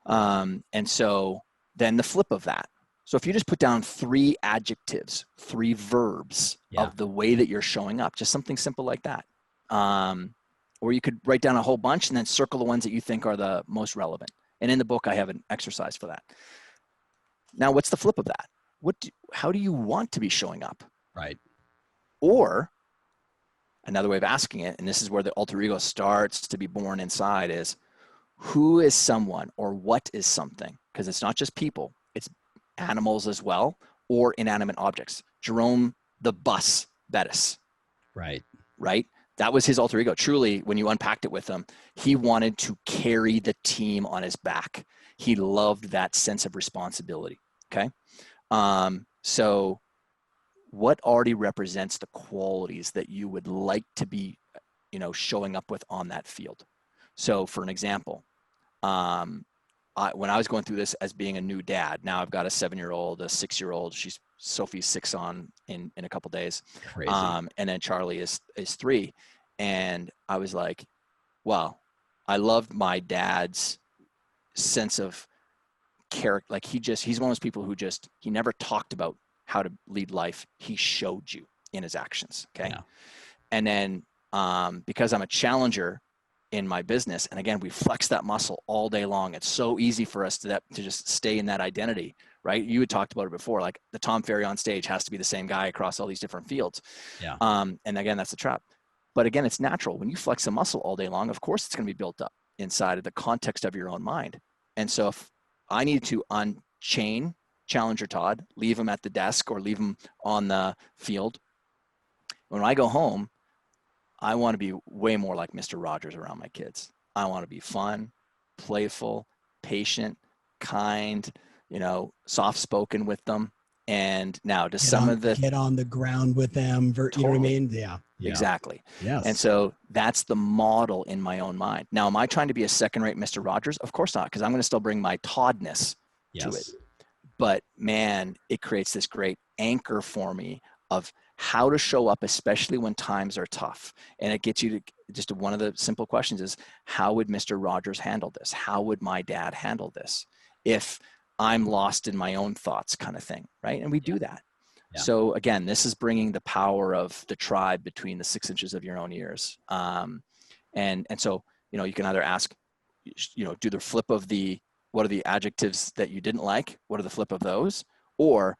And so then the flip of that. So if you just put down 3 adjectives, 3 verbs of the way that you're showing up, just something simple like that. Or you could write down a whole bunch and then circle the ones that you think are the most relevant. And in the book, I have an exercise for that. Now, what's the flip of that? How do you want to be showing up? Right. Or another way of asking it, and this is where the alter ego starts to be born inside, is who is someone or what is something? Because it's not just people, it's animals as well, or inanimate objects. Jerome the Bus Bettis. Right. That was his alter ego. Truly, when you unpacked it with him, he wanted to carry the team on his back. He loved that sense of responsibility. Okay. So what already represents the qualities that you would like to be, you know, showing up with on that field? So for an example, when I was going through this as being a new dad, now I've got a 7-year-old, a 6-year-old. Sophie's 6 in a couple days. Crazy. And then Charlie is 3. And I was like, well, I loved my dad's sense of character. Like he's one of those people who he never talked about how to lead life. He showed you in his actions. Okay. Yeah. And then, because I'm a challenger in my business, and again, we flex that muscle all day long. It's so easy for us to just stay in that identity, right? You had talked about it before, like the Tom Ferry on stage has to be the same guy across all these different fields. Yeah. And again, that's the trap. But again, it's natural. When you flex a muscle all day long, of course, it's going to be built up inside of the context of your own mind. And so if I need to unchain Challenger Todd, leave him at the desk or leave him on the field, when I go home, I want to be way more like Mr. Rogers around my kids. I want to be fun, playful, patient, kind, soft-spoken with them. And now get on the ground with them. Totally. You know what I mean? Yeah. Exactly. Yes. And so that's the model in my own mind. Now, am I trying to be a second-rate Mr. Rogers? Of course not, because I'm going to still bring my Toddness to it. But man, it creates this great anchor for me of how to show up, especially when times are tough. And it gets you to just one of the simple questions is, how would Mr. Rogers handle this? How would my dad handle this if I'm lost in my own thoughts, kind of thing, right? And we do that. Yeah. So again, this is bringing the power of the tribe between the 6 inches of your own ears. And so, you can either ask, do the flip of what are the adjectives that you didn't like? What are the flip of those? Or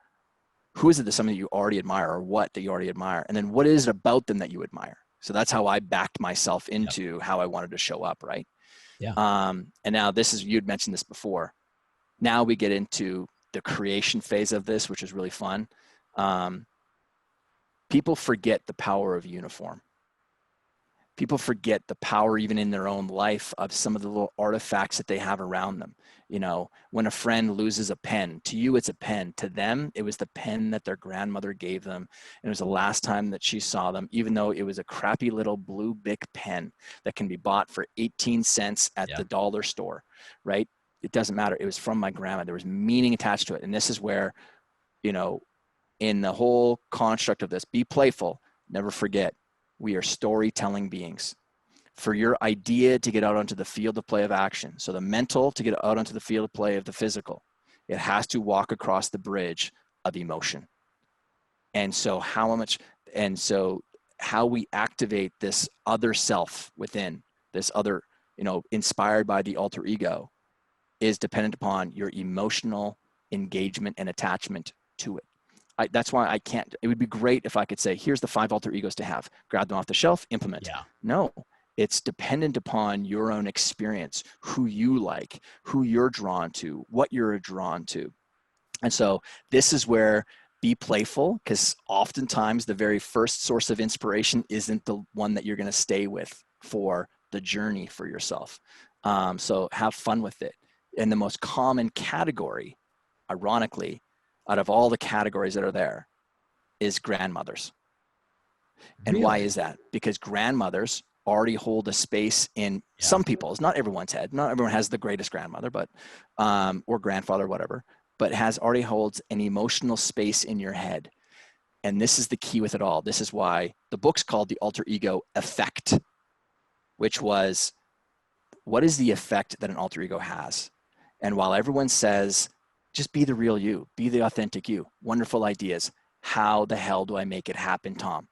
who is it that something that you already admire, or what that you already admire? And then what is it about them that you admire? So that's how I backed myself into how I wanted to show up, right? Yeah. And now you'd mentioned this before. Now we get into the creation phase of this, which is really fun. People forget the power of uniform. People forget the power even in their own life of some of the little artifacts that they have around them. You know, when a friend loses a pen, to you it's a pen. To them, it was the pen that their grandmother gave them. And it was the last time that she saw them, even though it was a crappy little blue Bic pen that can be bought for 18 cents at the dollar store, right? It doesn't matter. It was from my grandma. There was meaning attached to it. And this is where, you know, in the whole construct of this, be playful. Never forget, we are storytelling beings. For your idea to get out onto the field of play of action, so the mental to get out onto the field of play of the physical, it has to walk across the bridge of emotion. And so how we activate this other self within, this other, you know, inspired by the alter ego, is dependent upon your emotional engagement and attachment to it. That's why I can't, it would be great if I could say, here's the 5 alter egos to have, grab them off the shelf, implement. Yeah. No, it's dependent upon your own experience, who you like, who you're drawn to, what you're drawn to. And so this is where be playful, because oftentimes the very first source of inspiration isn't the one that you're going to stay with for the journey for yourself. So have fun with it. And the most common category, ironically, out of all the categories that are there, is grandmothers. And Really? why is that? Because grandmothers already hold a space in some people's, not everyone's head. Not everyone has the greatest grandmother, but or grandfather, whatever, but already holds an emotional space in your head. And this is the key with it all. This is why the book's called The Alter Ego Effect, which was, what is the effect that an alter ego has? And while everyone says, just be the real you, be the authentic you, wonderful ideas, how the hell do I make it happen, Tom?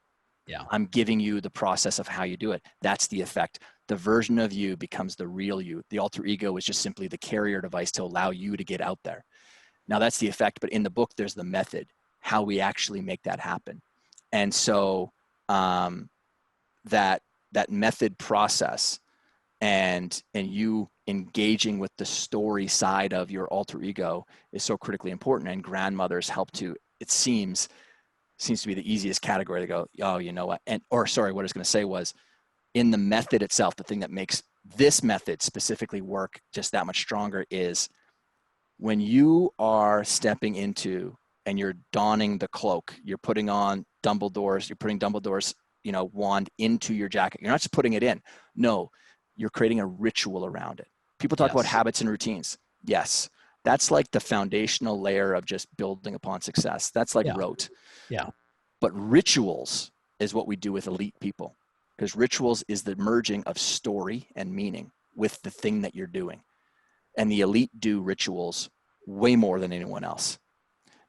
Yeah. I'm giving you the process of how you do it. That's the effect. The version of you becomes the real you. The alter ego is just simply the carrier device to allow you to get out there. Now that's the effect, but in the book, there's the method, how we actually make that happen. And so that method process and you engaging with the story side of your alter ego is so critically important. And grandmothers help to, it seems to be the easiest category to go, oh, you know what? What I was going to say was, in the method itself, the thing that makes this method specifically work just that much stronger is when you are stepping into and you're donning the cloak, you're putting on you're putting Dumbledore's, you know, wand into your jacket. You're not just putting it in. No, you're creating a ritual around it. People talk about habits and routines. Yes. That's like the foundational layer of just building upon success. That's like rote. Yeah. But rituals is what we do with elite people, because rituals is the merging of story and meaning with the thing that you're doing. And the elite do rituals way more than anyone else.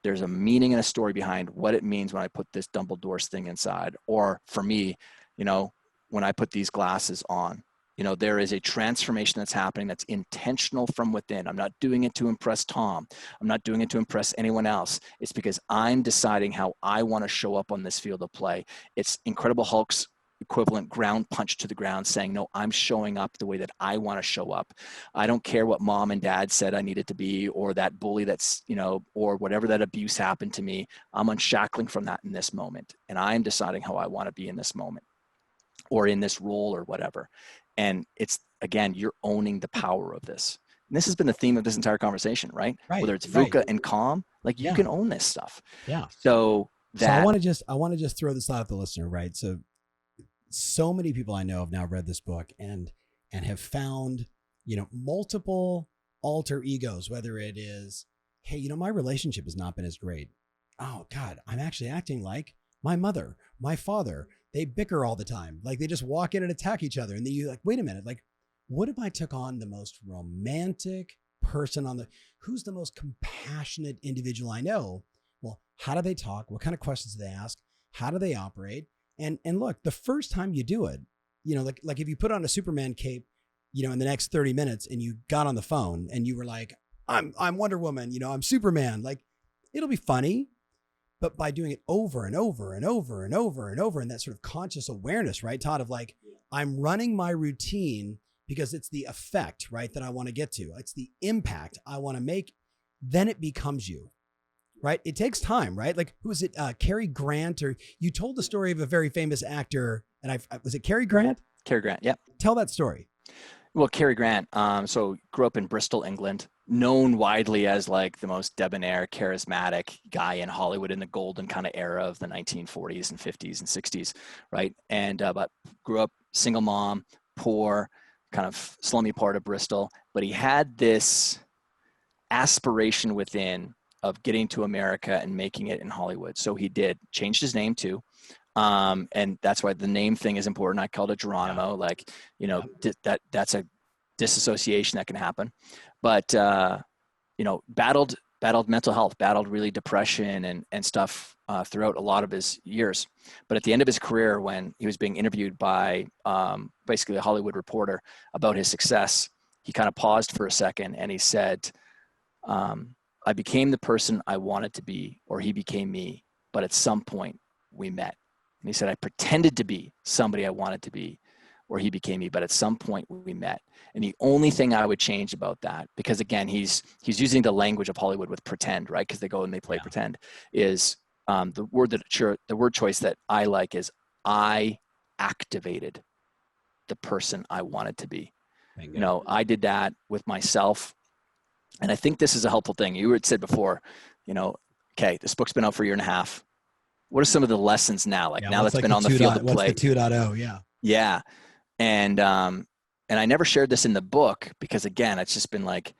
There's a meaning and a story behind what it means when I put this Dumbledore's thing inside. Or for me, you know, when I put these glasses on, you know, there is a transformation that's happening that's intentional from within. I'm not doing it to impress Tom. I'm not doing it to impress anyone else. It's because I'm deciding how I want to show up on this field of play. It's Incredible Hulk's equivalent ground punch to the ground saying, no, I'm showing up the way that I want to show up. I don't care what mom and dad said I needed to be, or that bully that's, you know, or whatever that abuse happened to me. I'm unshackling from that in this moment. And I'm deciding how I want to be in this moment or in this role or whatever. And it's, again, you're owning the power of this. And this has been the theme of this entire conversation, right? Whether it's VUCA and calm, like you can own this stuff. Yeah. So I want to just throw this out at the listener, right? So many people I know have now read this book and have found, you know, multiple alter egos, whether it is, hey, you know, my relationship has not been as great. Oh God, I'm actually acting like my mother, my father. They bicker all the time. Like they just walk in and attack each other. And then you're like, wait a minute, like what if I took on the most romantic person who's the most compassionate individual I know? Well, how do they talk? What kind of questions do they ask? How do they operate? And look, the first time you do it, you know, like if you put on a Superman cape, you know, in the next 30 minutes and you got on the phone and you were like, I'm Wonder Woman, you know, I'm Superman, like it'll be funny. but by doing it over and over and over and over and over, and that sort of conscious awareness, right, Todd, of like, I'm running my routine because it's the effect, right, that I want to get to. It's the impact I want to make. Then it becomes you, right? It takes time, right? Like, who is it? Cary Grant, or you told the story of a very famous actor, and was it Cary Grant? Cary Grant, yeah. Tell that story. Well, Cary Grant, so grew up in Bristol, England, known widely as like the most debonair, charismatic guy in Hollywood in the golden kind of era of the 1940s and 50s and 60s, right? And but grew up single mom, poor, kind of slummy part of Bristol, but he had this aspiration within of getting to America and making it in Hollywood. So he did, changed his name too. And that's why the name thing is important. I called it Geronimo, like, you know, that's a disassociation that can happen, but, you know, battled mental health, battled really depression and stuff, throughout a lot of his years. But at the end of his career, when he was being interviewed by, basically a Hollywood reporter about his success, he kind of paused for a second and he said, I became the person I wanted to be, or he became me, but at some point we met. And he said, I pretended to be somebody I wanted to be, or he became me, but at some point we met. And the only thing I would change about that, because again, he's using the language of Hollywood with pretend, right? Because they go and they play pretend, is the word choice that I like is I activated the person I wanted to be. Bingo. You know, I did that with myself. And I think this is a helpful thing. You had said before, you know, okay, this book's been out for a year and a half. What are some of the lessons now? Like now that's like been on the field of play. What's the 2.0? Yeah. Yeah. And I never shared this in the book because again, it's just been like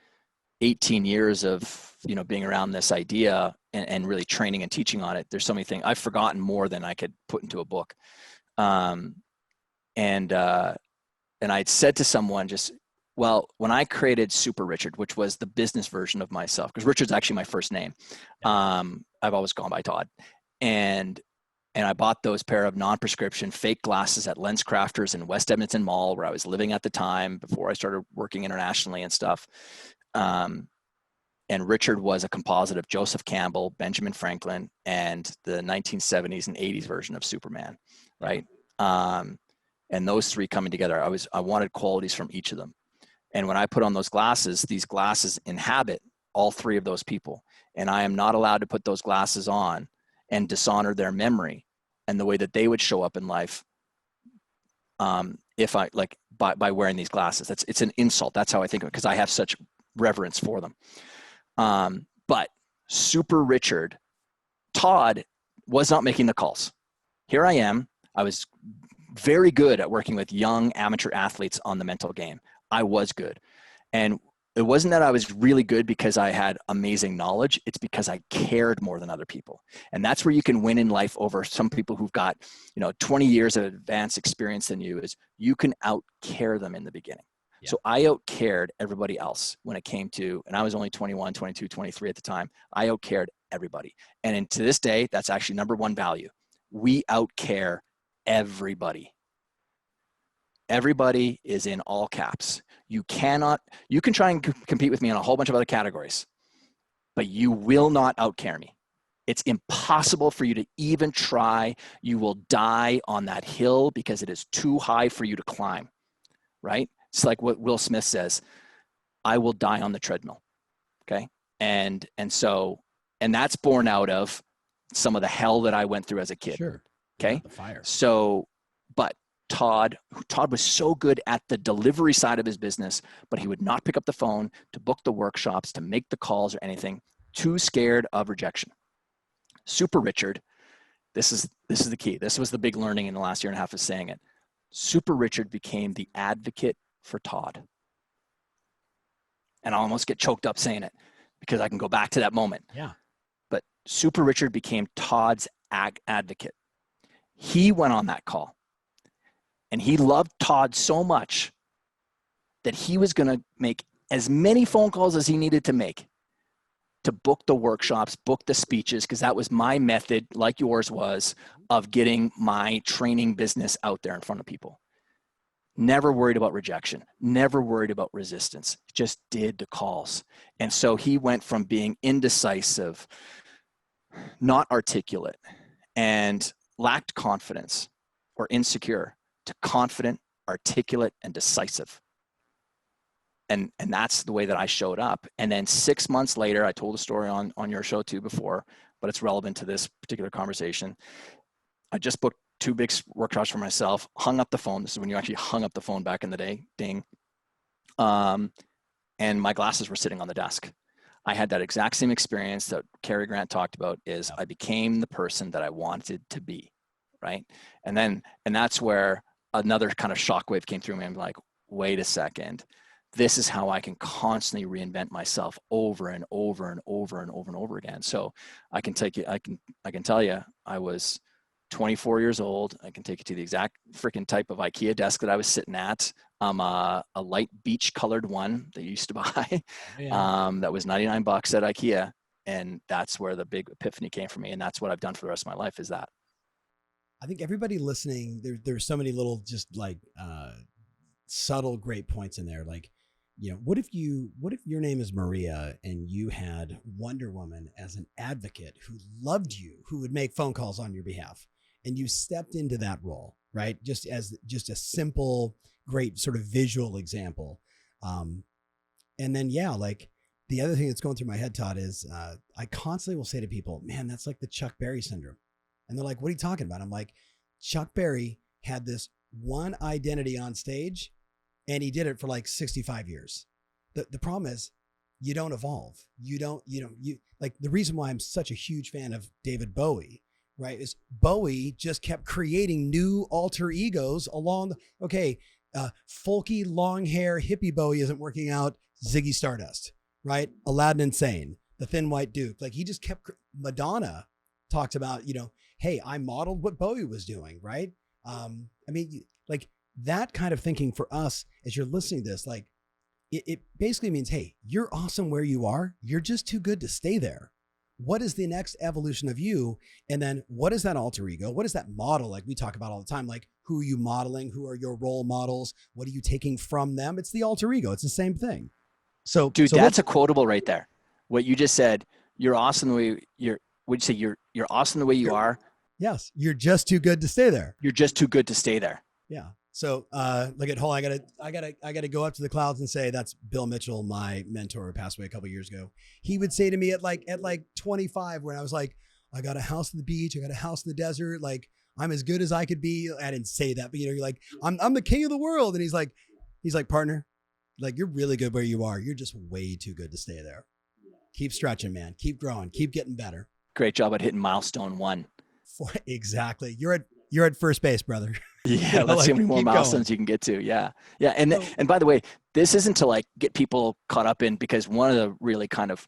18 years of, you know, being around this idea and really training and teaching on it. There's so many things I've forgotten more than I could put into a book. And I'd said to someone just, well, when I created Super Richard, which was the business version of myself, because Richard's actually my first name. I've always gone by Todd. And I bought those pair of non-prescription fake glasses at Lens Crafters in West Edmonton Mall, where I was living at the time before I started working internationally and stuff. And Richard was a composite of Joseph Campbell, Benjamin Franklin, and the 1970s and 80s version of Superman, right? And those three coming together, I wanted qualities from each of them. And when I put on those glasses, these glasses inhabit all three of those people. And I am not allowed to put those glasses on and dishonor their memory and the way that they would show up in life, if I like by wearing these glasses. It's an insult. That's how I think of it, because I have such reverence for them. But Super Richard, Todd was not making the calls. Here I am. I was very good at working with young amateur athletes on the mental game. I was good. And it wasn't that I was really good because I had amazing knowledge. It's because I cared more than other people. And that's where you can win in life over some people who've got, you know, 20 years of advanced experience than you, is you can out-care them in the beginning. Yeah. So I out-cared everybody else when it came to, and I was only 21, 22, 23 at the time. I out-cared everybody. And to this day, that's actually number one value. We out-care everybody. Everybody is in all caps. You can try and compete with me on a whole bunch of other categories, but you will not outcare me. It's impossible for you to even try. You will die on that hill because it is too high for you to climb, right? It's like what Will Smith says, I will die on the treadmill, okay? And that's born out of some of the hell that I went through as a kid, sure. Okay? The fire. So, but Todd was so good at the delivery side of his business, but he would not pick up the phone to book the workshops, to make the calls or anything, too scared of rejection. Super Richard, this is the key. This was the big learning in the last year and a half of saying it. Super Richard became the advocate for Todd. And I almost get choked up saying it because I can go back to that moment. Yeah. But Super Richard became Todd's advocate. He went on that call. And he loved Todd so much that he was going to make as many phone calls as he needed to make to book the workshops, book the speeches, because that was my method, like yours was, of getting my training business out there in front of people. Never worried about rejection, never worried about resistance, just did the calls. And so he went from being indecisive, not articulate and lacked confidence or insecure to confident, articulate, and decisive. And that's the way that I showed up. And then 6 months later, I told a story on your show too before, but it's relevant to this particular conversation. I just booked 2 big workshops for myself, hung up the phone. This is when you actually hung up the phone back in the day, ding. And my glasses were sitting on the desk. I had that exact same experience that Cary Grant talked about, is I became the person that I wanted to be, right? And that's where another kind of shockwave came through me. I'm like, wait a second. This is how I can constantly reinvent myself over and over and over and over and over again. So I can tell you, I was 24 years old. I can take you to the exact freaking type of IKEA desk that I was sitting at. A light beach colored one that you used to buy. That was $99 at IKEA. And that's where the big epiphany came for me. And that's what I've done for the rest of my life, is that. I think everybody listening, there's so many little just like subtle great points in there. Like, you know, what if your name is Maria and you had Wonder Woman as an advocate who loved you, who would make phone calls on your behalf, and you stepped into that role, right? Just as just a simple, great sort of visual example. And then, yeah, like the other thing that's going through my head, Todd, is I constantly will say to people, man, that's like the Chuck Berry syndrome. And they're like, what are you talking about? I'm like, Chuck Berry had this one identity on stage, and he did it for like 65 years. The problem is you don't evolve. You like, the reason why I'm such a huge fan of David Bowie, right, is Bowie just kept creating new alter egos along. Folky long hair hippie Bowie isn't working out. Ziggy Stardust, right? Aladdin Insane, the Thin White Duke. Like, he just kept. Madonna talked about, hey, I modeled what Bowie was doing, right? I mean, like, that kind of thinking for us, as you're listening to this, like, it basically means, hey, you're awesome where you are. You're just too good to stay there. What is the next evolution of you? And then what is that alter ego? What is that model? Like we talk about all the time, like, who are you modeling? Who are your role models? What are you taking from them? It's the alter ego. It's the same thing. So, dude, that's a quotable right there. What you just said, you're awesome the way would you say you're awesome the way you are? Yes. You're just too good to stay there. You're just too good to stay there. Yeah. So look at Hull. I gotta go up to the clouds and say, that's Bill Mitchell, my mentor, who passed away a couple of years ago. He would say to me at like 25, when I was like, I got a house on the beach, I got a house in the desert, like, I'm as good as I could be. I didn't say that, but you're like, I'm the king of the world. And he's like, partner, like, you're really good where you are. You're just way too good to stay there. Keep stretching, man. Keep growing. Keep getting better. Great job at hitting milestone 1. Exactly. You're at first base, brother. Yeah, let's see how many more milestones you can get to. Yeah. And by the way, this isn't to like get people caught up in, because one of the really kind of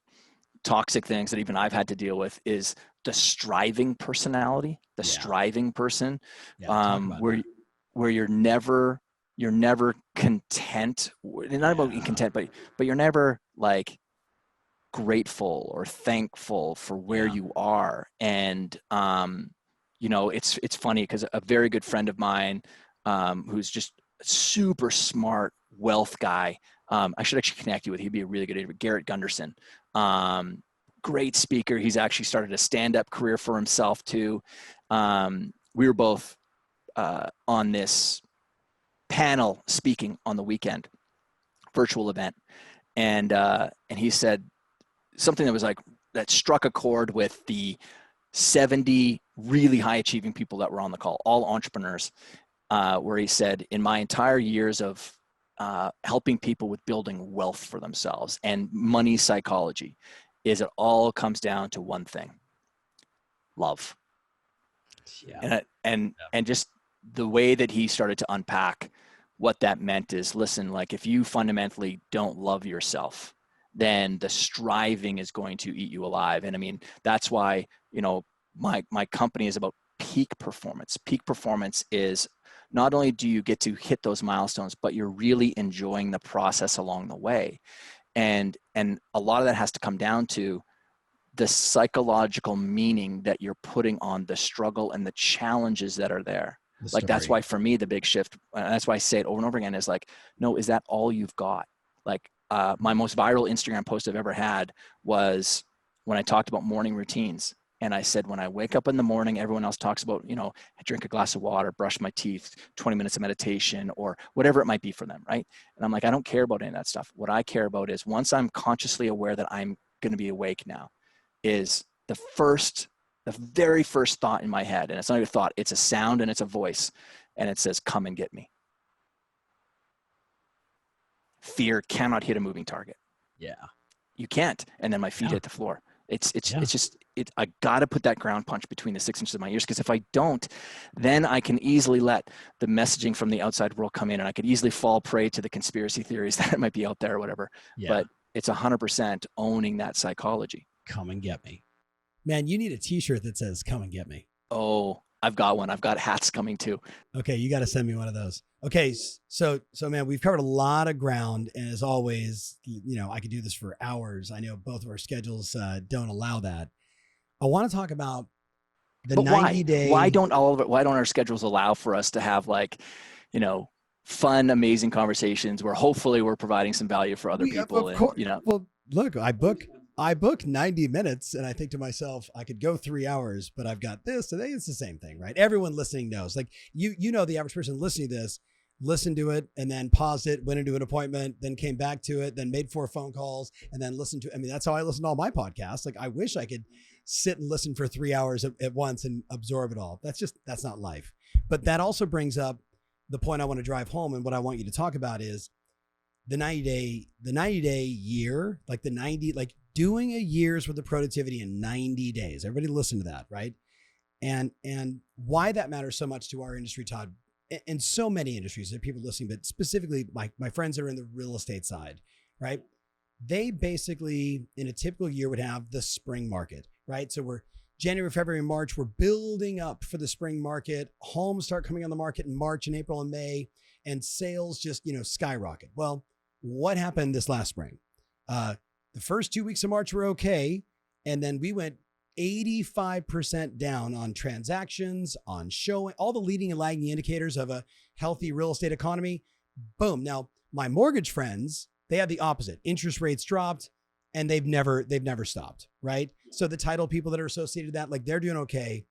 toxic things that even I've had to deal with is the striving personality, the striving person, where you're never content. Not about being content, but you're never like grateful or thankful for where you are. And it's funny because a very good friend of mine, who's just a super smart wealth guy, I should actually connect you with. He'd be a really good interview. Garrett Gunderson, great speaker. He's actually started a stand-up career for himself too. We were both on this panel speaking on the weekend, virtual event, and he said something that was like, that struck a chord with the 70 really high achieving people that were on the call, all entrepreneurs, where he said, in my entire years of helping people with building wealth for themselves and money psychology, is it all comes down to one thing: love. And just the way that he started to unpack what that meant is, listen, like, if you fundamentally don't love yourself, then the striving is going to eat you alive. And I mean, that's why, my company is about peak performance. Peak performance is not only do you get to hit those milestones, but you're really enjoying the process along the way. And a lot of that has to come down to the psychological meaning that you're putting on the struggle and the challenges that are there. Like, that's why for me, the big shift, and that's why I say it over and over again, is like, no, is that all you've got? Like, my most viral Instagram post I've ever had was when I talked about morning routines. And I said, when I wake up in the morning, everyone else talks about, I drink a glass of water, brush my teeth, 20 minutes of meditation, or whatever it might be for them, right? And I'm like, I don't care about any of that stuff. What I care about is once I'm consciously aware that I'm going to be awake now, is the very first thought in my head. And it's not even a thought, it's a sound and it's a voice. And it says, come and get me. Fear cannot hit a moving target. Yeah. You can't. And then my feet hit the floor. I got to put that ground punch between the 6 inches of my ears, because if I don't, then I can easily let the messaging from the outside world come in, and I could easily fall prey to the conspiracy theories that might be out there or whatever. Yeah. But it's 100% owning that psychology. Come and get me. Man, you need a t-shirt that says come and get me. Oh, I've got one. I've got hats coming too. Okay. You got to send me one of those. Okay. So man, we've covered a lot of ground, and as always, I could do this for hours. I know both of our schedules don't allow that. I want to talk about the 90-day. Why don't our schedules allow for us to have fun, amazing conversations where hopefully we're providing some value for other people? Well, look, I book 90 minutes, and I think to myself, I could go 3 hours, but I've got this today. It's the same thing, right? Everyone listening knows, like the average person listening to this, listened to it and then paused it, went into an appointment, then came back to it, then made 4 phone calls, and then listened to, that's how I listen to all my podcasts. Like, I wish I could sit and listen for 3 hours at once and absorb it all. That's not life. But that also brings up the point I want to drive home. And what I want you to talk about is the 90-day year, like doing a year's worth of productivity in 90 days. Everybody listen to that, right? And why that matters so much to our industry, Todd, and so many industries. There are people listening, but specifically my friends that are in the real estate side, right? They basically, in a typical year, would have the spring market, right? So we're January, February, and March, we're building up for the spring market. Homes start coming on the market in March and April and May, and sales just, skyrocket. Well, what happened this last spring? The first 2 weeks of March were okay. And then we went 85% down on transactions, on showing, all the leading and lagging indicators of a healthy real estate economy. Boom. Now, my mortgage friends, they had the opposite. Interest rates dropped, and they've never stopped, right? So the title people that are associated with that, like, they're doing okay.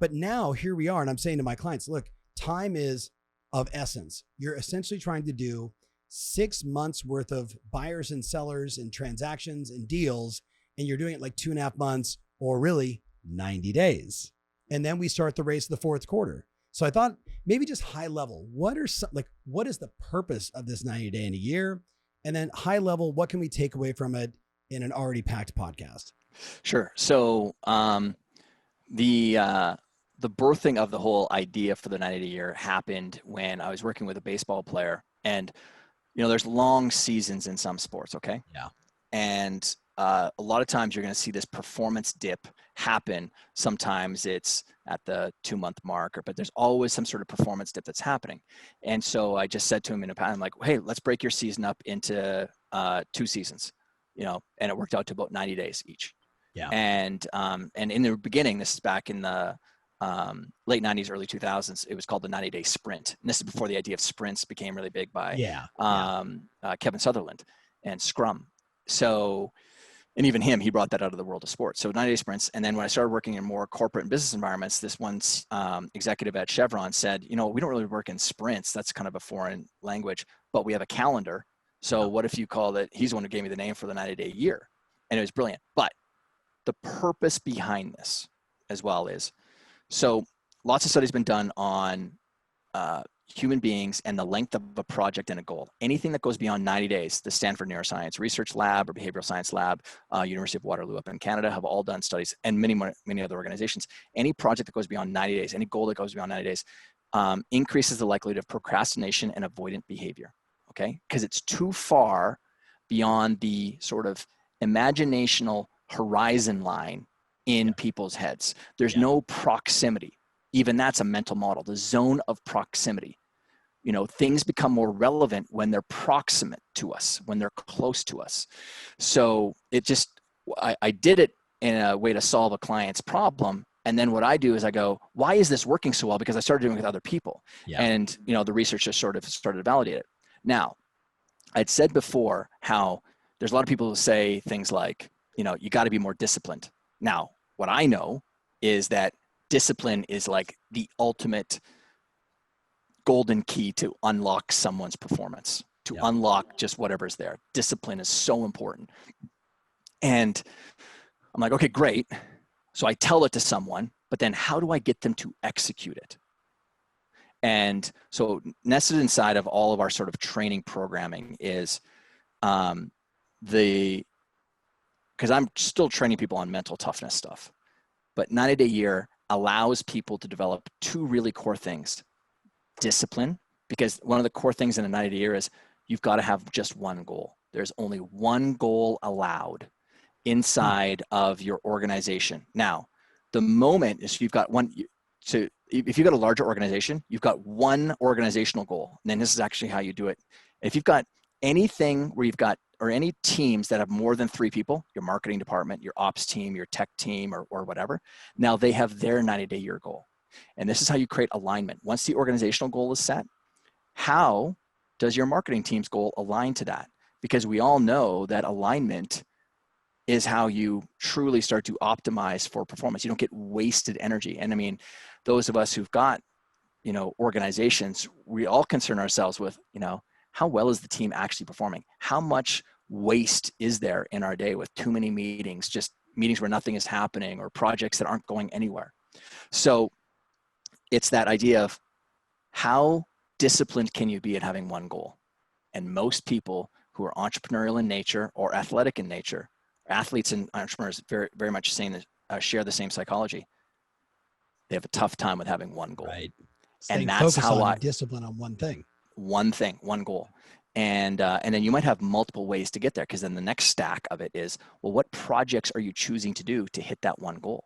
But now here we are, and I'm saying to my clients, look, time is of essence. You're essentially trying to do 6 months worth of buyers and sellers and transactions and deals, and you're doing it like 2.5 months, or really 90 days. And then we start the race of the fourth quarter. So I thought maybe just high level, what is the purpose of this 90-day in a year? And then high level, what can we take away from it in an already packed podcast? Sure. So the birthing of the whole idea for the 90-day year happened when I was working with a baseball player, and there's long seasons in some sports. Okay. Yeah. And a lot of times you're going to see this performance dip happen. Sometimes it's at the 2-month mark, but there's always some sort of performance dip that's happening. And so I just said to him in a pattern, like, hey, let's break your season up into 2 seasons, and it worked out to about 90 days each. Yeah. And in the beginning, this is back in the late 90s, early 2000s, it was called the 90-day sprint. And this is before the idea of sprints became really big by Kevin Sutherland and Scrum. So, and even he brought that out of the world of sports. So 90-day sprints. And then when I started working in more corporate and business environments, this one executive at Chevron said, we don't really work in sprints. That's kind of a foreign language, but we have a calendar. So what if you call it, he's the one who gave me the name for the 90-day year. And it was brilliant. But the purpose behind this as well is, so lots of studies been done on human beings and the length of a project and a goal. Anything that goes beyond 90 days, the Stanford Neuroscience Research Lab or Behavioral Science Lab, University of Waterloo up in Canada have all done studies, and many other organizations. Any project that goes beyond 90 days, any goal that goes beyond 90 days, increases the likelihood of procrastination and avoidant behavior, okay? Because it's too far beyond the sort of imaginational horizon line in people's heads. There's no proximity. Even that's a mental model, the zone of proximity. Things become more relevant when they're proximate to us, when they're close to us. So I did it in a way to solve a client's problem. And then what I do is I go, why is this working so well? Because I started doing it with other people. Yeah. And, the research just sort of started to validate it. Now, I'd said before how there's a lot of people who say things like, you got to be more disciplined. Now, what I know is that discipline is like the ultimate golden key to unlock someone's performance, to unlock just whatever's there. Discipline is so important. And I'm like, okay, great. So I tell it to someone, but then how do I get them to execute it? And so nested inside of all of our sort of training programming is because I'm still training people on mental toughness stuff, but 90-day year allows people to develop two really core things. Discipline, because one of the core things in a 90-day year is you've got to have just one goal. There's only one goal allowed inside of your organization. Now, the moment is you've got one, so if you've got a larger organization, you've got one organizational goal. And then this is actually how you do it. If you've got anything where you've got, or any teams that have more than 3 people, your marketing department, your ops team, your tech team, or whatever, now they have their 90-day year goal. And this is how you create alignment. Once the organizational goal is set, how does your marketing team's goal align to that? Because we all know that alignment is how you truly start to optimize for performance. You don't get wasted energy. And I mean, those of us who've got, organizations, we all concern ourselves with, how well is the team actually performing? How much waste is there in our day with too many meetings, just meetings where nothing is happening, or projects that aren't going anywhere? So it's that idea of how disciplined can you be at having one goal? And most people who are entrepreneurial in nature or athletic in nature, athletes and entrepreneurs very, very much share the same psychology. They have a tough time with having one goal. Right. And that's how discipline on one thing. One thing, one goal. And then you might have multiple ways to get there, because then the next stack of it is, well, what projects are you choosing to do to hit that one goal?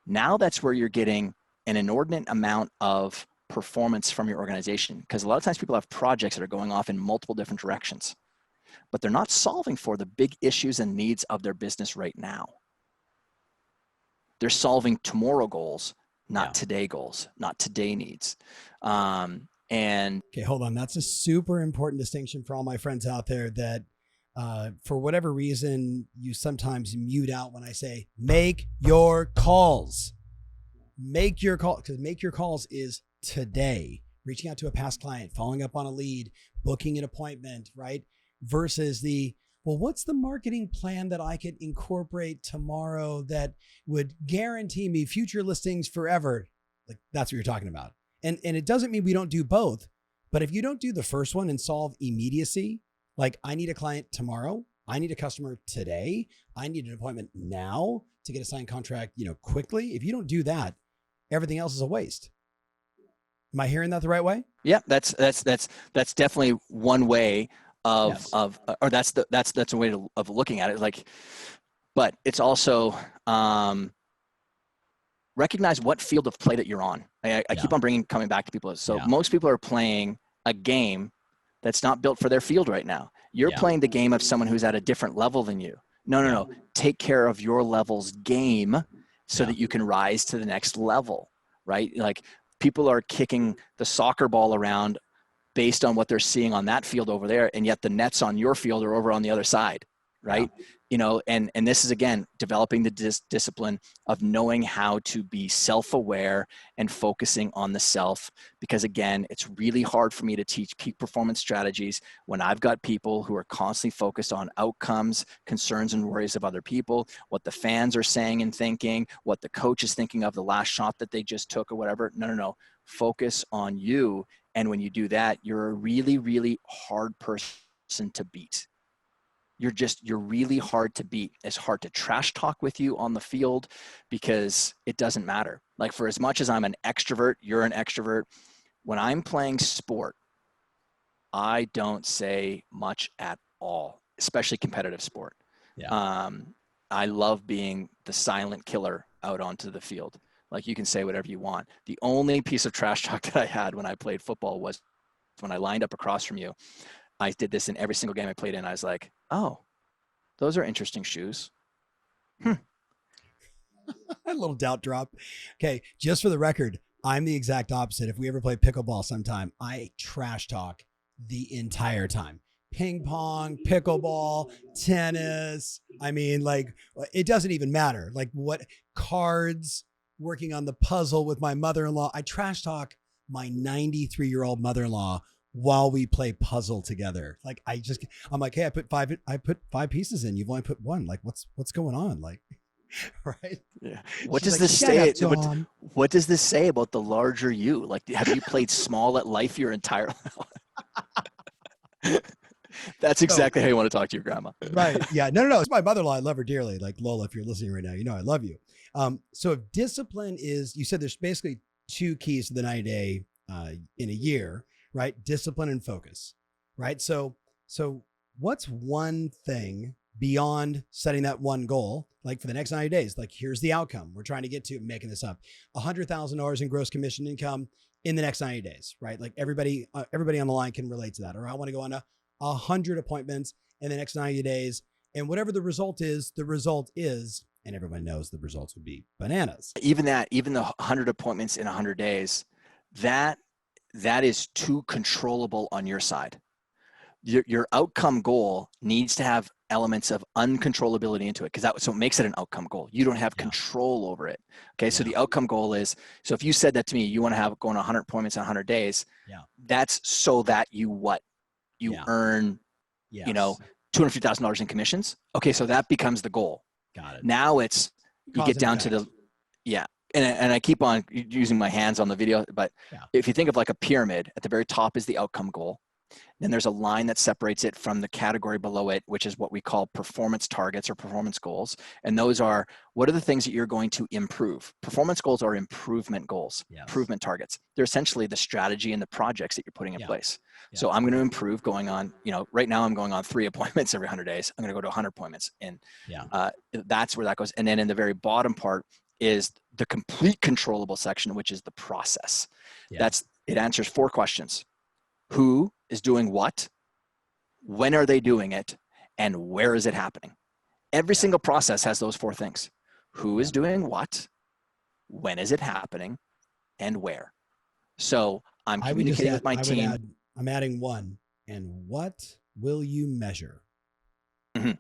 Now that's where you're getting an inordinate amount of performance from your organization, because a lot of times people have projects that are going off in multiple different directions, but they're not solving for the big issues and needs of their business right now. They're solving tomorrow goals, not today goals, not today needs. And okay, hold on. That's a super important distinction for all my friends out there that for whatever reason, you sometimes mute out when I say, make your calls. Make your call, because make your calls is today. Reaching out to a past client, following up on a lead, booking an appointment, right? Versus well, what's the marketing plan that I could incorporate tomorrow that would guarantee me future listings forever? Like, that's what you're talking about. And it doesn't mean we don't do both, but if you don't do the first one and solve immediacy, like I need a client tomorrow, I need a customer today, I need an appointment now to get a signed contract, quickly. If you don't do that, everything else is a waste. Am I hearing that the right way? Yeah, that's definitely one way of that's a way of looking at it. Like, but it's also recognize what field of play that you're on. I keep on coming back to people. So most people are playing a game that's not built for their field right now. You're playing the game of someone who's at a different level than you. No. Take care of your level's game so that you can rise to the next level, right? Like, people are kicking the soccer ball around based on what they're seeing on that field over there, and yet the nets on your field are over on the other side, right? And this is, again, developing the discipline of knowing how to be self-aware and focusing on the self, because, again, it's really hard for me to teach peak performance strategies when I've got people who are constantly focused on outcomes, concerns, and worries of other people, what the fans are saying and thinking, what the coach is thinking of the last shot that they just took or whatever. No. Focus on you. And when you do that, you're a really, really hard person to beat. You're really hard to beat. It's hard to trash talk with you on the field because it doesn't matter. Like, for as much as I'm an extrovert, you're an extrovert. When I'm playing sport, I don't say much at all, especially competitive sport. I love being the silent killer out onto the field. Like, you can say whatever you want. The only piece of trash talk that I had when I played football was when I lined up across from you. I did this in every single game I played in. I was like, oh, those are interesting shoes. A little doubt drop. Okay, just for the record, I'm the exact opposite. If we ever play pickleball sometime, I trash talk the entire time. Ping pong, pickleball, tennis. I mean, like, it doesn't even matter. Like, what cards, working on the puzzle with my mother-in-law. I trash talk my 93-year-old mother-in-law while we play puzzle together. Like I'm like, hey, I put five pieces in. You've only put one. Like, what's going on? Like, right? Yeah. What She's does like, this shut say? up, Tom. What does this say about the larger you? Like, have you played small at life your entire life? That's So, exactly how you want to talk to your grandma. right. Yeah. No. It's my mother-in-law. I love her dearly. Like, Lola, if you're listening right now, you know I love you. So if discipline is, you said there's basically two keys to the 90-day in a year, right? Discipline and focus, right? So what's one thing beyond setting that one goal, like for the next 90 days? Like, here's the outcome we're trying to get to, making this up, $100,000 in gross commission income in the next 90 days, right? Like everybody on the line can relate to that. Or I want to go on a 100 appointments in the next 90 days. And whatever the result is, and everyone knows the results would be bananas. Even the 100 appointments in 100 days, that is too controllable on your side. Your outcome goal needs to have elements of uncontrollability into it, because so it makes it an outcome goal. You don't have control over it. Okay. So the outcome goal is, so if you said that to me, you want to have going 100 appointments in 100 days, that's so that you earn, $250,000 in commissions. Okay. So that becomes the goal. Got it. Now it's, you get down to the, and I keep on using my hands on the video, but if you think of like a pyramid, at the very top is the outcome goal. Then there's a line that separates it from the category below it, which is what we call performance targets or performance goals. And those are, what are the things that you're going to improve? Performance goals are improvement goals, improvement targets. They're essentially the strategy and the projects that you're putting in place. So I'm going to improve going on, right now I'm going on 3 appointments every 100 days. I'm going to go to 100 appointments. And that's where that goes. And then in the very bottom part is the complete controllable section, which is the process. It answers 4 questions. Who is doing what? When are they doing it? And where is it happening? Every single process has those 4 things. Who is doing what? When is it happening? And where? So I'm communicating with my team. I'm adding 1. And what will you measure? Mm-hmm.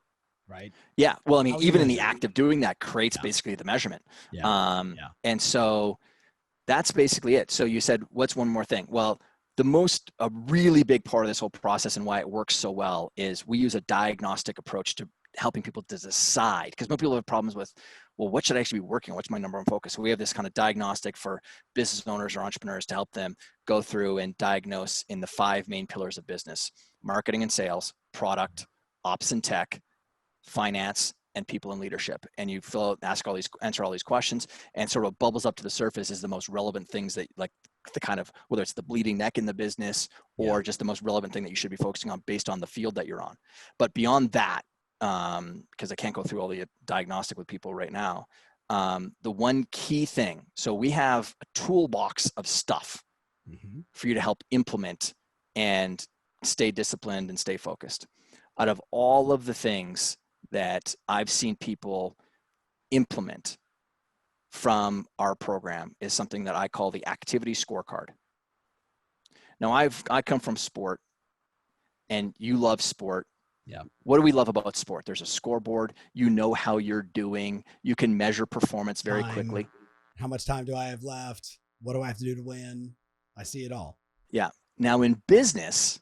Right? Yeah. Well, I mean, even in the act of doing that creates basically the measurement. And so that's basically it. So you said, what's one more thing? Well, a really big part of this whole process and why it works so well is we use a diagnostic approach to helping people to decide, because most people have problems with, well, what should I actually be working on? What's my number one focus? So we have this kind of diagnostic for business owners or entrepreneurs to help them go through and diagnose in the 5 main pillars of business: marketing and sales, product, ops and tech, finance, and people in leadership. And you answer all these questions, and sort of what bubbles up to the surface is the most relevant things that, like, the kind of, whether it's the bleeding neck in the business or just the most relevant thing that you should be focusing on based on the field that you're on. But beyond that, because I can't go through all the diagnostic with people right now, the one key thing, so we have a toolbox of stuff for you to help implement and stay disciplined and stay focused. Out of all of the things that I've seen people implement from our program is something that I call the activity scorecard. Now, I come from sport, and you love sport. Yeah. What do we love about sport? There's a scoreboard. You know how you're doing. You can measure performance very quickly. How much time do I have left? What do I have to do to win? I see it all. Yeah. Now, in business,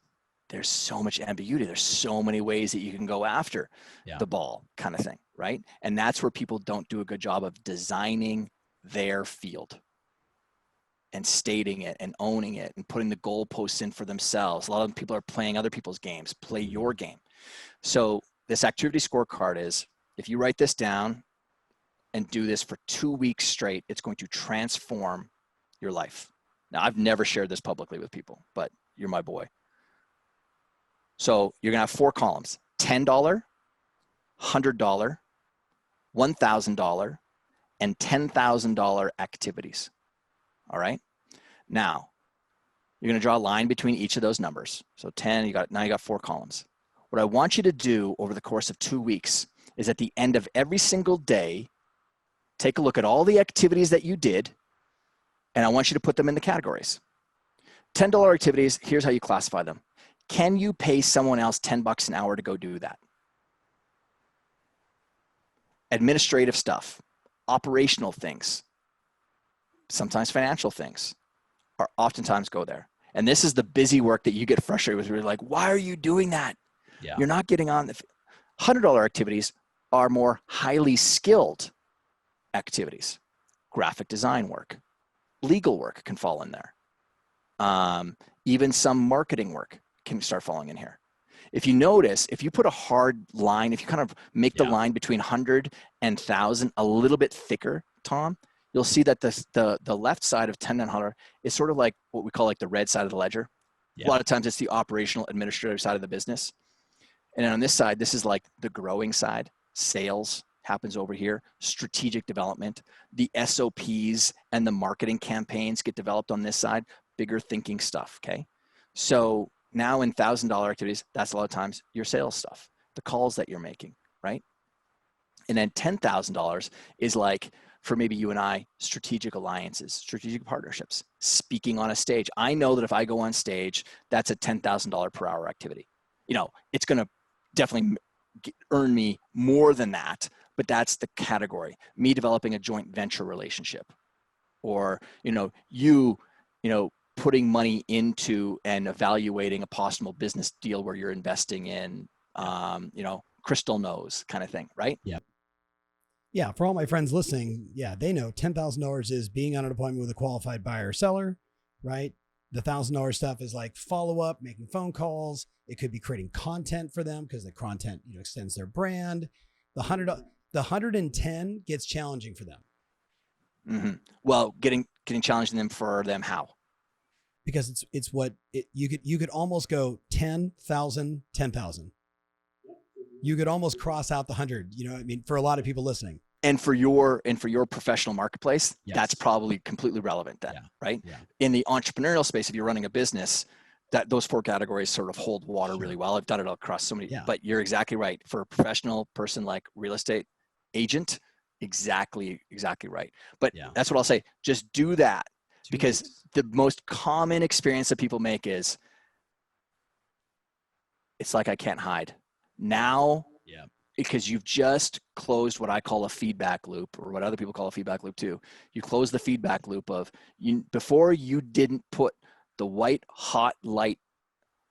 there's so much ambiguity. There's so many ways that you can go after the ball, kind of thing, right? And that's where people don't do a good job of designing their field and stating it and owning it and putting the goalposts in for themselves. A lot of people are playing other people's games. Play your game. So this activity scorecard is, if you write this down and do this for 2 weeks straight, it's going to transform your life. Now, I've never shared this publicly with people, but you're my boy. So you're going to have 4 columns: $10, $100, $1,000, and $10,000 activities. All right. Now you're going to draw a line between each of those numbers. So 10, now you got 4 columns. What I want you to do over the course of 2 weeks is, at the end of every single day, take a look at all the activities that you did, and I want you to put them in the categories. $10 activities, here's how you classify them. Can you pay someone else $10 an hour to go do that? Administrative stuff, operational things, sometimes financial things are oftentimes go there. And this is the busy work that you get frustrated with. Where you're like, why are you doing that? Yeah. You're not getting on. The $100 activities are more highly skilled activities. Graphic design work, legal work can fall in there. Even some marketing work can start falling in here. If you notice, if you put a hard line, if you kind of make the line between 100 and 1,000 a little bit thicker, Tom, you'll see that the left side of 10 and 100 is sort of like what we call like the red side of the ledger. A lot of times it's the operational administrative side of the business. And then on this side, this is like the growing side. Sales happens over here. Strategic development, the SOPs and the marketing campaigns get developed on this side. Bigger thinking stuff, okay? So now in $1,000 activities, that's a lot of times your sales stuff, the calls that you're making, right? And then $10,000 is like, for maybe you and I, strategic alliances, strategic partnerships, speaking on a stage. I know that if I go on stage, that's a $10,000 per hour activity. You know, it's going to definitely earn me more than that, but that's the category. Me developing a joint venture relationship, or, you putting money into and evaluating a possible business deal where you're investing in, crystal nose kind of thing, right? Yeah. Yeah, for all my friends listening, they know $10,000 is being on an appointment with a qualified buyer or seller, right? The $1,000 stuff is like follow up, making phone calls. It could be creating content for them because the content extends their brand. The 110 gets challenging for them. Mm-hmm. Well, getting challenging them for them how? Because it's what you could almost go 10,000, 10,000. You could almost cross out the 100. You know what I mean? For a lot of people listening. And for your professional marketplace, that's probably completely relevant then, right? Yeah. In the entrepreneurial space, if you're running a business, that those four categories sort of hold water really well. I've done it across so many, but you're exactly right. For a professional person like real estate agent, exactly right. But that's what I'll say. Just do that, because the most common experience that people make is, it's like I can't hide now. Yeah. Because you've just closed what I call a feedback loop, or what other people call a feedback loop too. You close the feedback loop of before you didn't put the white hot light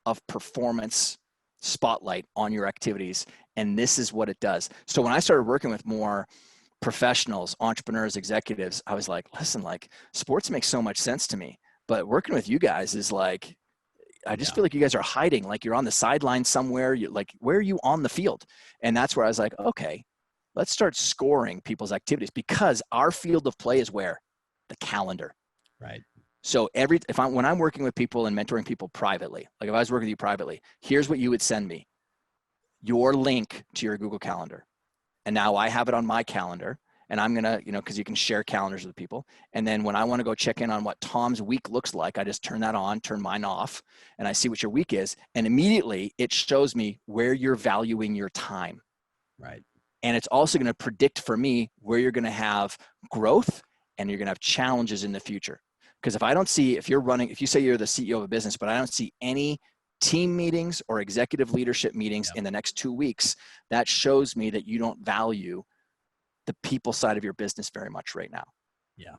of performance spotlight on your activities. And this is what it does. So when I started working with more professionals, entrepreneurs, executives, I was like, listen, like sports makes so much sense to me, but working with you guys is like, I just feel like you guys are hiding, like you're on the sideline somewhere. You like, where are you on the field? And that's where I was like, okay, let's start scoring people's activities, because our field of play is where? The calendar. Right. So when I'm working with people and mentoring people privately, like if I was working with you privately, here's what you would send me: your link to your Google Calendar. And now I have it on my calendar. And I'm going to, because you can share calendars with people. And then when I want to go check in on what Tom's week looks like, I just turn that on, turn mine off, and I see what your week is. And immediately it shows me where you're valuing your time. Right. And it's also going to predict for me where you're going to have growth and you're going to have challenges in the future. Because if you say you're the CEO of a business, but I don't see any team meetings or executive leadership meetings in the next 2 weeks, that shows me that you don't value the people side of your business very much right now. Yeah.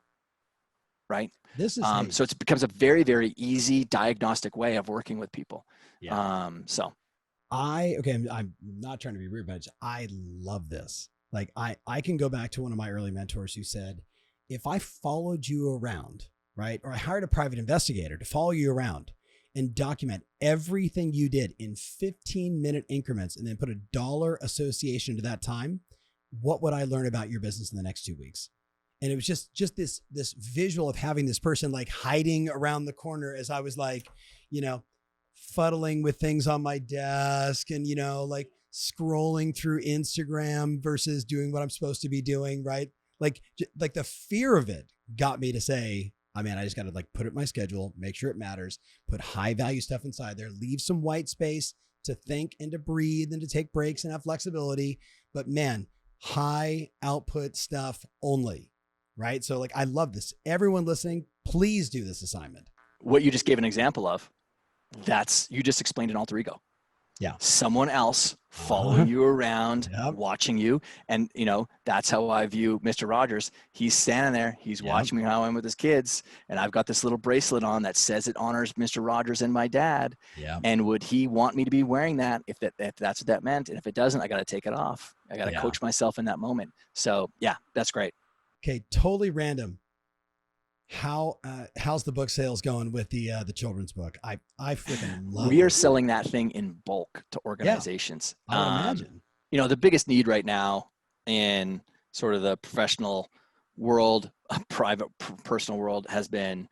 Right. This is so it becomes a very, very easy diagnostic way of working with people. Yeah. I'm not trying to be rude, but I love this. Like I can go back to one of my early mentors who said, if I followed you around, right, or I hired a private investigator to follow you around and document everything you did in 15-minute increments and then put a dollar association to that time, what would I learn about your business in the next 2 weeks? And it was just this visual of having this person like hiding around the corner as I was like, fuddling with things on my desk and, like scrolling through Instagram versus doing what I'm supposed to be doing. Right. Like the fear of it got me to say, I just got to like put it in my schedule, make sure it matters, put high value stuff inside there, leave some white space to think and to breathe and to take breaks and have flexibility. But man, high output stuff only, right? So like, I love this. Everyone listening, please do this assignment. What you just gave an example of, you just explained an alter ego. Yeah. someone else following you around, Yep. watching you. And, you know, that's how I view Mr. Rogers. He's standing there, he's Yep. watching me how I'm with his kids. And I've got this little bracelet on that says it honors Mr. Rogers and my dad. Yeah. And would he want me to be wearing that if that's what that meant? And if it doesn't, I got to take it off. I got to coach myself in that moment. So yeah, that's great. Okay. Totally random. How's the book sales going with the children's book? I freaking love We are it. selling that thing in bulk to organizations. I would imagine. You know, the biggest need right now in sort of the professional world, private, personal world has been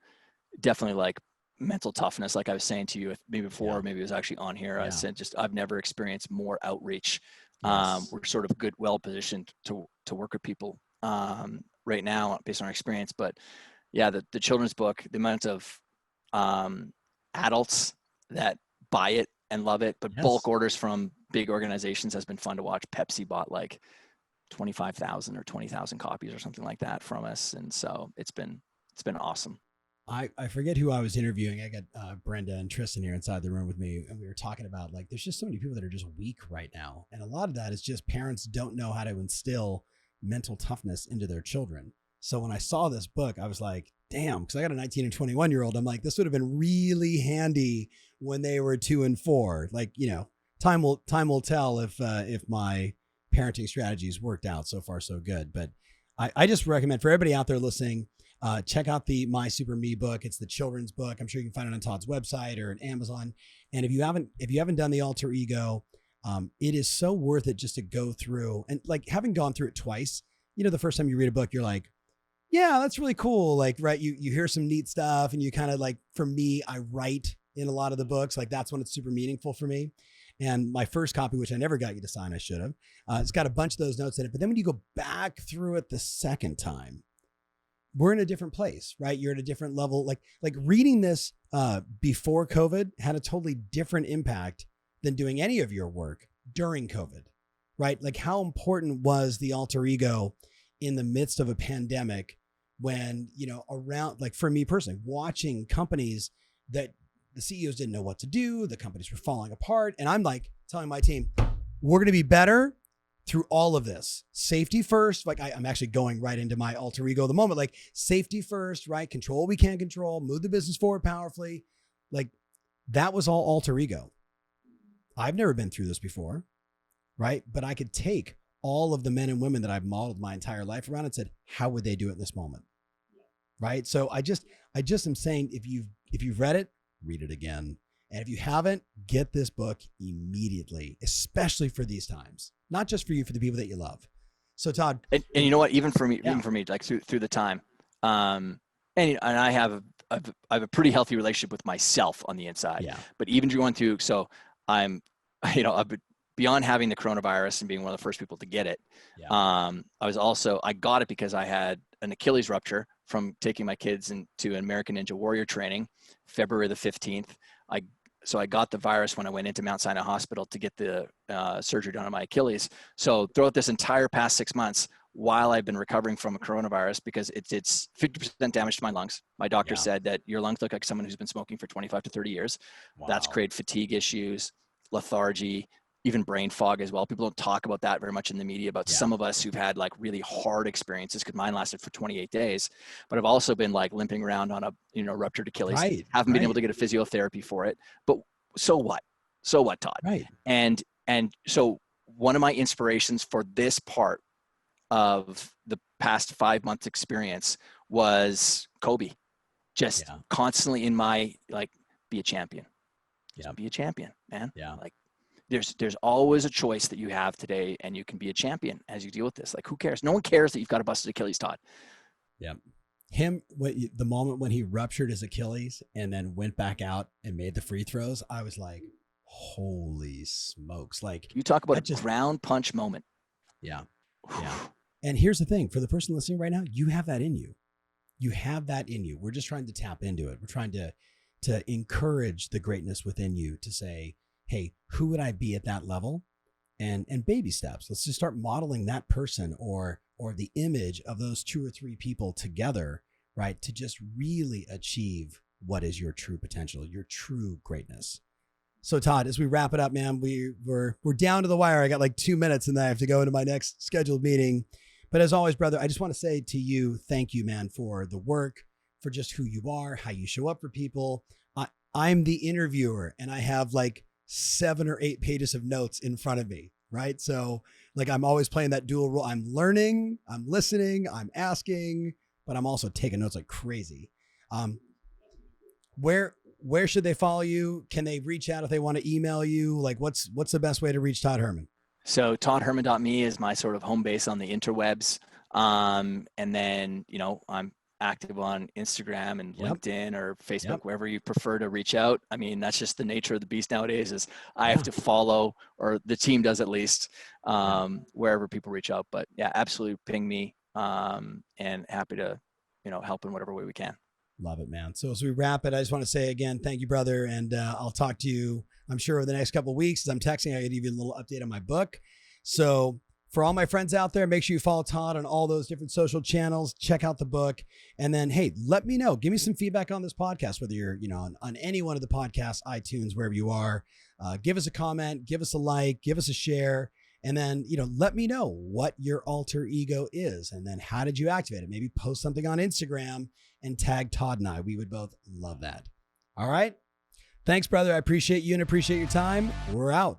definitely like mental toughness. Like I was saying to you maybe before, maybe it was actually on here. I said, I've never experienced more outreach. We're sort of well positioned to work with people right now based on our experience. But yeah, the children's book, the amount of adults that buy it and love it, but bulk orders from big organizations has been fun to watch. Pepsi bought like 25,000 or 20,000 copies or something like that from us. And so it's been awesome. I forget who I was interviewing. I got Brenda and Tristan here inside the room with me, and we were talking about like there's just so many people that are just weak right now, and a lot of that is just parents don't know how to instill mental toughness into their children. So when I saw this book, I was like, damn, because I got a 19 and 21-year-old. I'm like, this would have been really handy when they were 2 and 4. Like, you know, time will tell if my parenting strategies worked out. So far, so good. But I just recommend for everybody out there listening, check out the My Super Me book. It's the children's book. I'm sure you can find it on Todd's website or at Amazon. And if you haven't done the alter ego, it is so worth it just to go through. And like having gone through it twice, you know, the first time you read a book, you're like, yeah, that's really cool. Like, right. You hear some neat stuff and you kind of like, for me, I write in a lot of the books. Like that's when it's super meaningful for me. And my first copy, which I never got you to sign, I should have, it's got a bunch of those notes in it. But then when you go back through it the second time, we're in a different place, right? You're at a different level. Like reading this before COVID had a totally different impact than doing any of your work during COVID, right? Like how important was the alter ego in the midst of a pandemic when, you know, around, like for me personally, watching companies that the CEOs didn't know what to do, the companies were falling apart. And I'm like telling my team, we're going to be better through all of this. Safety first. Like I'm actually going right into my alter ego at the moment, like safety first, right? Control what we can control, move the business forward powerfully. Like that was all alter ego. I've never been through this before, right? But I could take all of the men and women that I've modeled my entire life around and said, how would they do it in this moment? Right. So I just am saying, if you've read it, read it again. And if you haven't, get this book immediately, especially for these times, not just for you, for the people that you love. So Todd, and you know what, even for me, like through the time, and I have a pretty healthy relationship with myself on the inside, but even going through, so I'm, you know, beyond having the coronavirus and being one of the first people to get it. I got it because I had an Achilles rupture from taking my kids into an American Ninja Warrior training, February the 15th. So I got the virus when I went into Mount Sinai Hospital to get the surgery done on my Achilles. So throughout this entire past 6 months, while I've been recovering from a coronavirus, because it's 50% damage to my lungs. My doctor said that your lungs look like someone who's been smoking for 25 to 30 years. Wow. That's created fatigue issues, lethargy, even brain fog as well. People don't talk about that very much in the media, about some of us who've had like really hard experiences, because mine lasted for 28 days, but I've also been like limping around on a, you know, ruptured Achilles, haven't been able to get a physiotherapy for it, but so what, Todd? Right. And so one of my inspirations for this part of the past 5 months experience was Kobe, just constantly in my, like, be a champion, be a champion, man. Like, there's always a choice that you have today, and you can be a champion as you deal with this. Like, who cares? No one cares that you've got a busted Achilles, Todd. Yeah. The moment when he ruptured his Achilles and then went back out and made the free throws, I was like, holy smokes. Like, you talk about a ground punch moment. Yeah. Yeah. And here's the thing, for the person listening right now, you have that in you. You have that in you. We're just trying to tap into it. We're trying to encourage the greatness within you to say, hey, who would I be at that level? And baby steps. Let's just start modeling that person or the image of those 2 or 3 people together, right? To just really achieve what is your true potential, your true greatness. So Todd, as we wrap it up, man, we're down to the wire. I got like 2 minutes and then I have to go into my next scheduled meeting. But as always, brother, I just want to say to you, thank you, man, for the work, for just who you are, how you show up for people. I'm the interviewer and I have like 7 or 8 pages of notes in front of me, right? So like I'm always playing that dual role. I'm learning, I'm listening, I'm asking, but I'm also taking notes like crazy. Where should they follow you? Can they reach out if they want to email you? Like what's the best way to reach Todd Herman? So toddherman.me is my sort of home base on the interwebs. And then, I'm active on Instagram and LinkedIn or Facebook, wherever you prefer to reach out. I mean, that's just the nature of the beast nowadays is I have to follow, or the team does at least, wherever people reach out. But yeah, absolutely ping me, and happy to, help in whatever way we can. Love it, man. So as we wrap it, I just want to say again, thank you, brother. And I'll talk to you, I'm sure, over the next couple of weeks. As I'm texting, I could give you a little update on my book. So for all my friends out there, make sure you follow Todd on all those different social channels. Check out the book. And then, hey, let me know. Give me some feedback on this podcast, whether you're, on any one of the podcasts, iTunes, wherever you are. Give us a comment, give us a like, give us a share. And then, let me know what your alter ego is. And then how did you activate it? Maybe post something on Instagram and tag Todd and I. We would both love that. All right. Thanks, brother. I appreciate you and appreciate your time. We're out.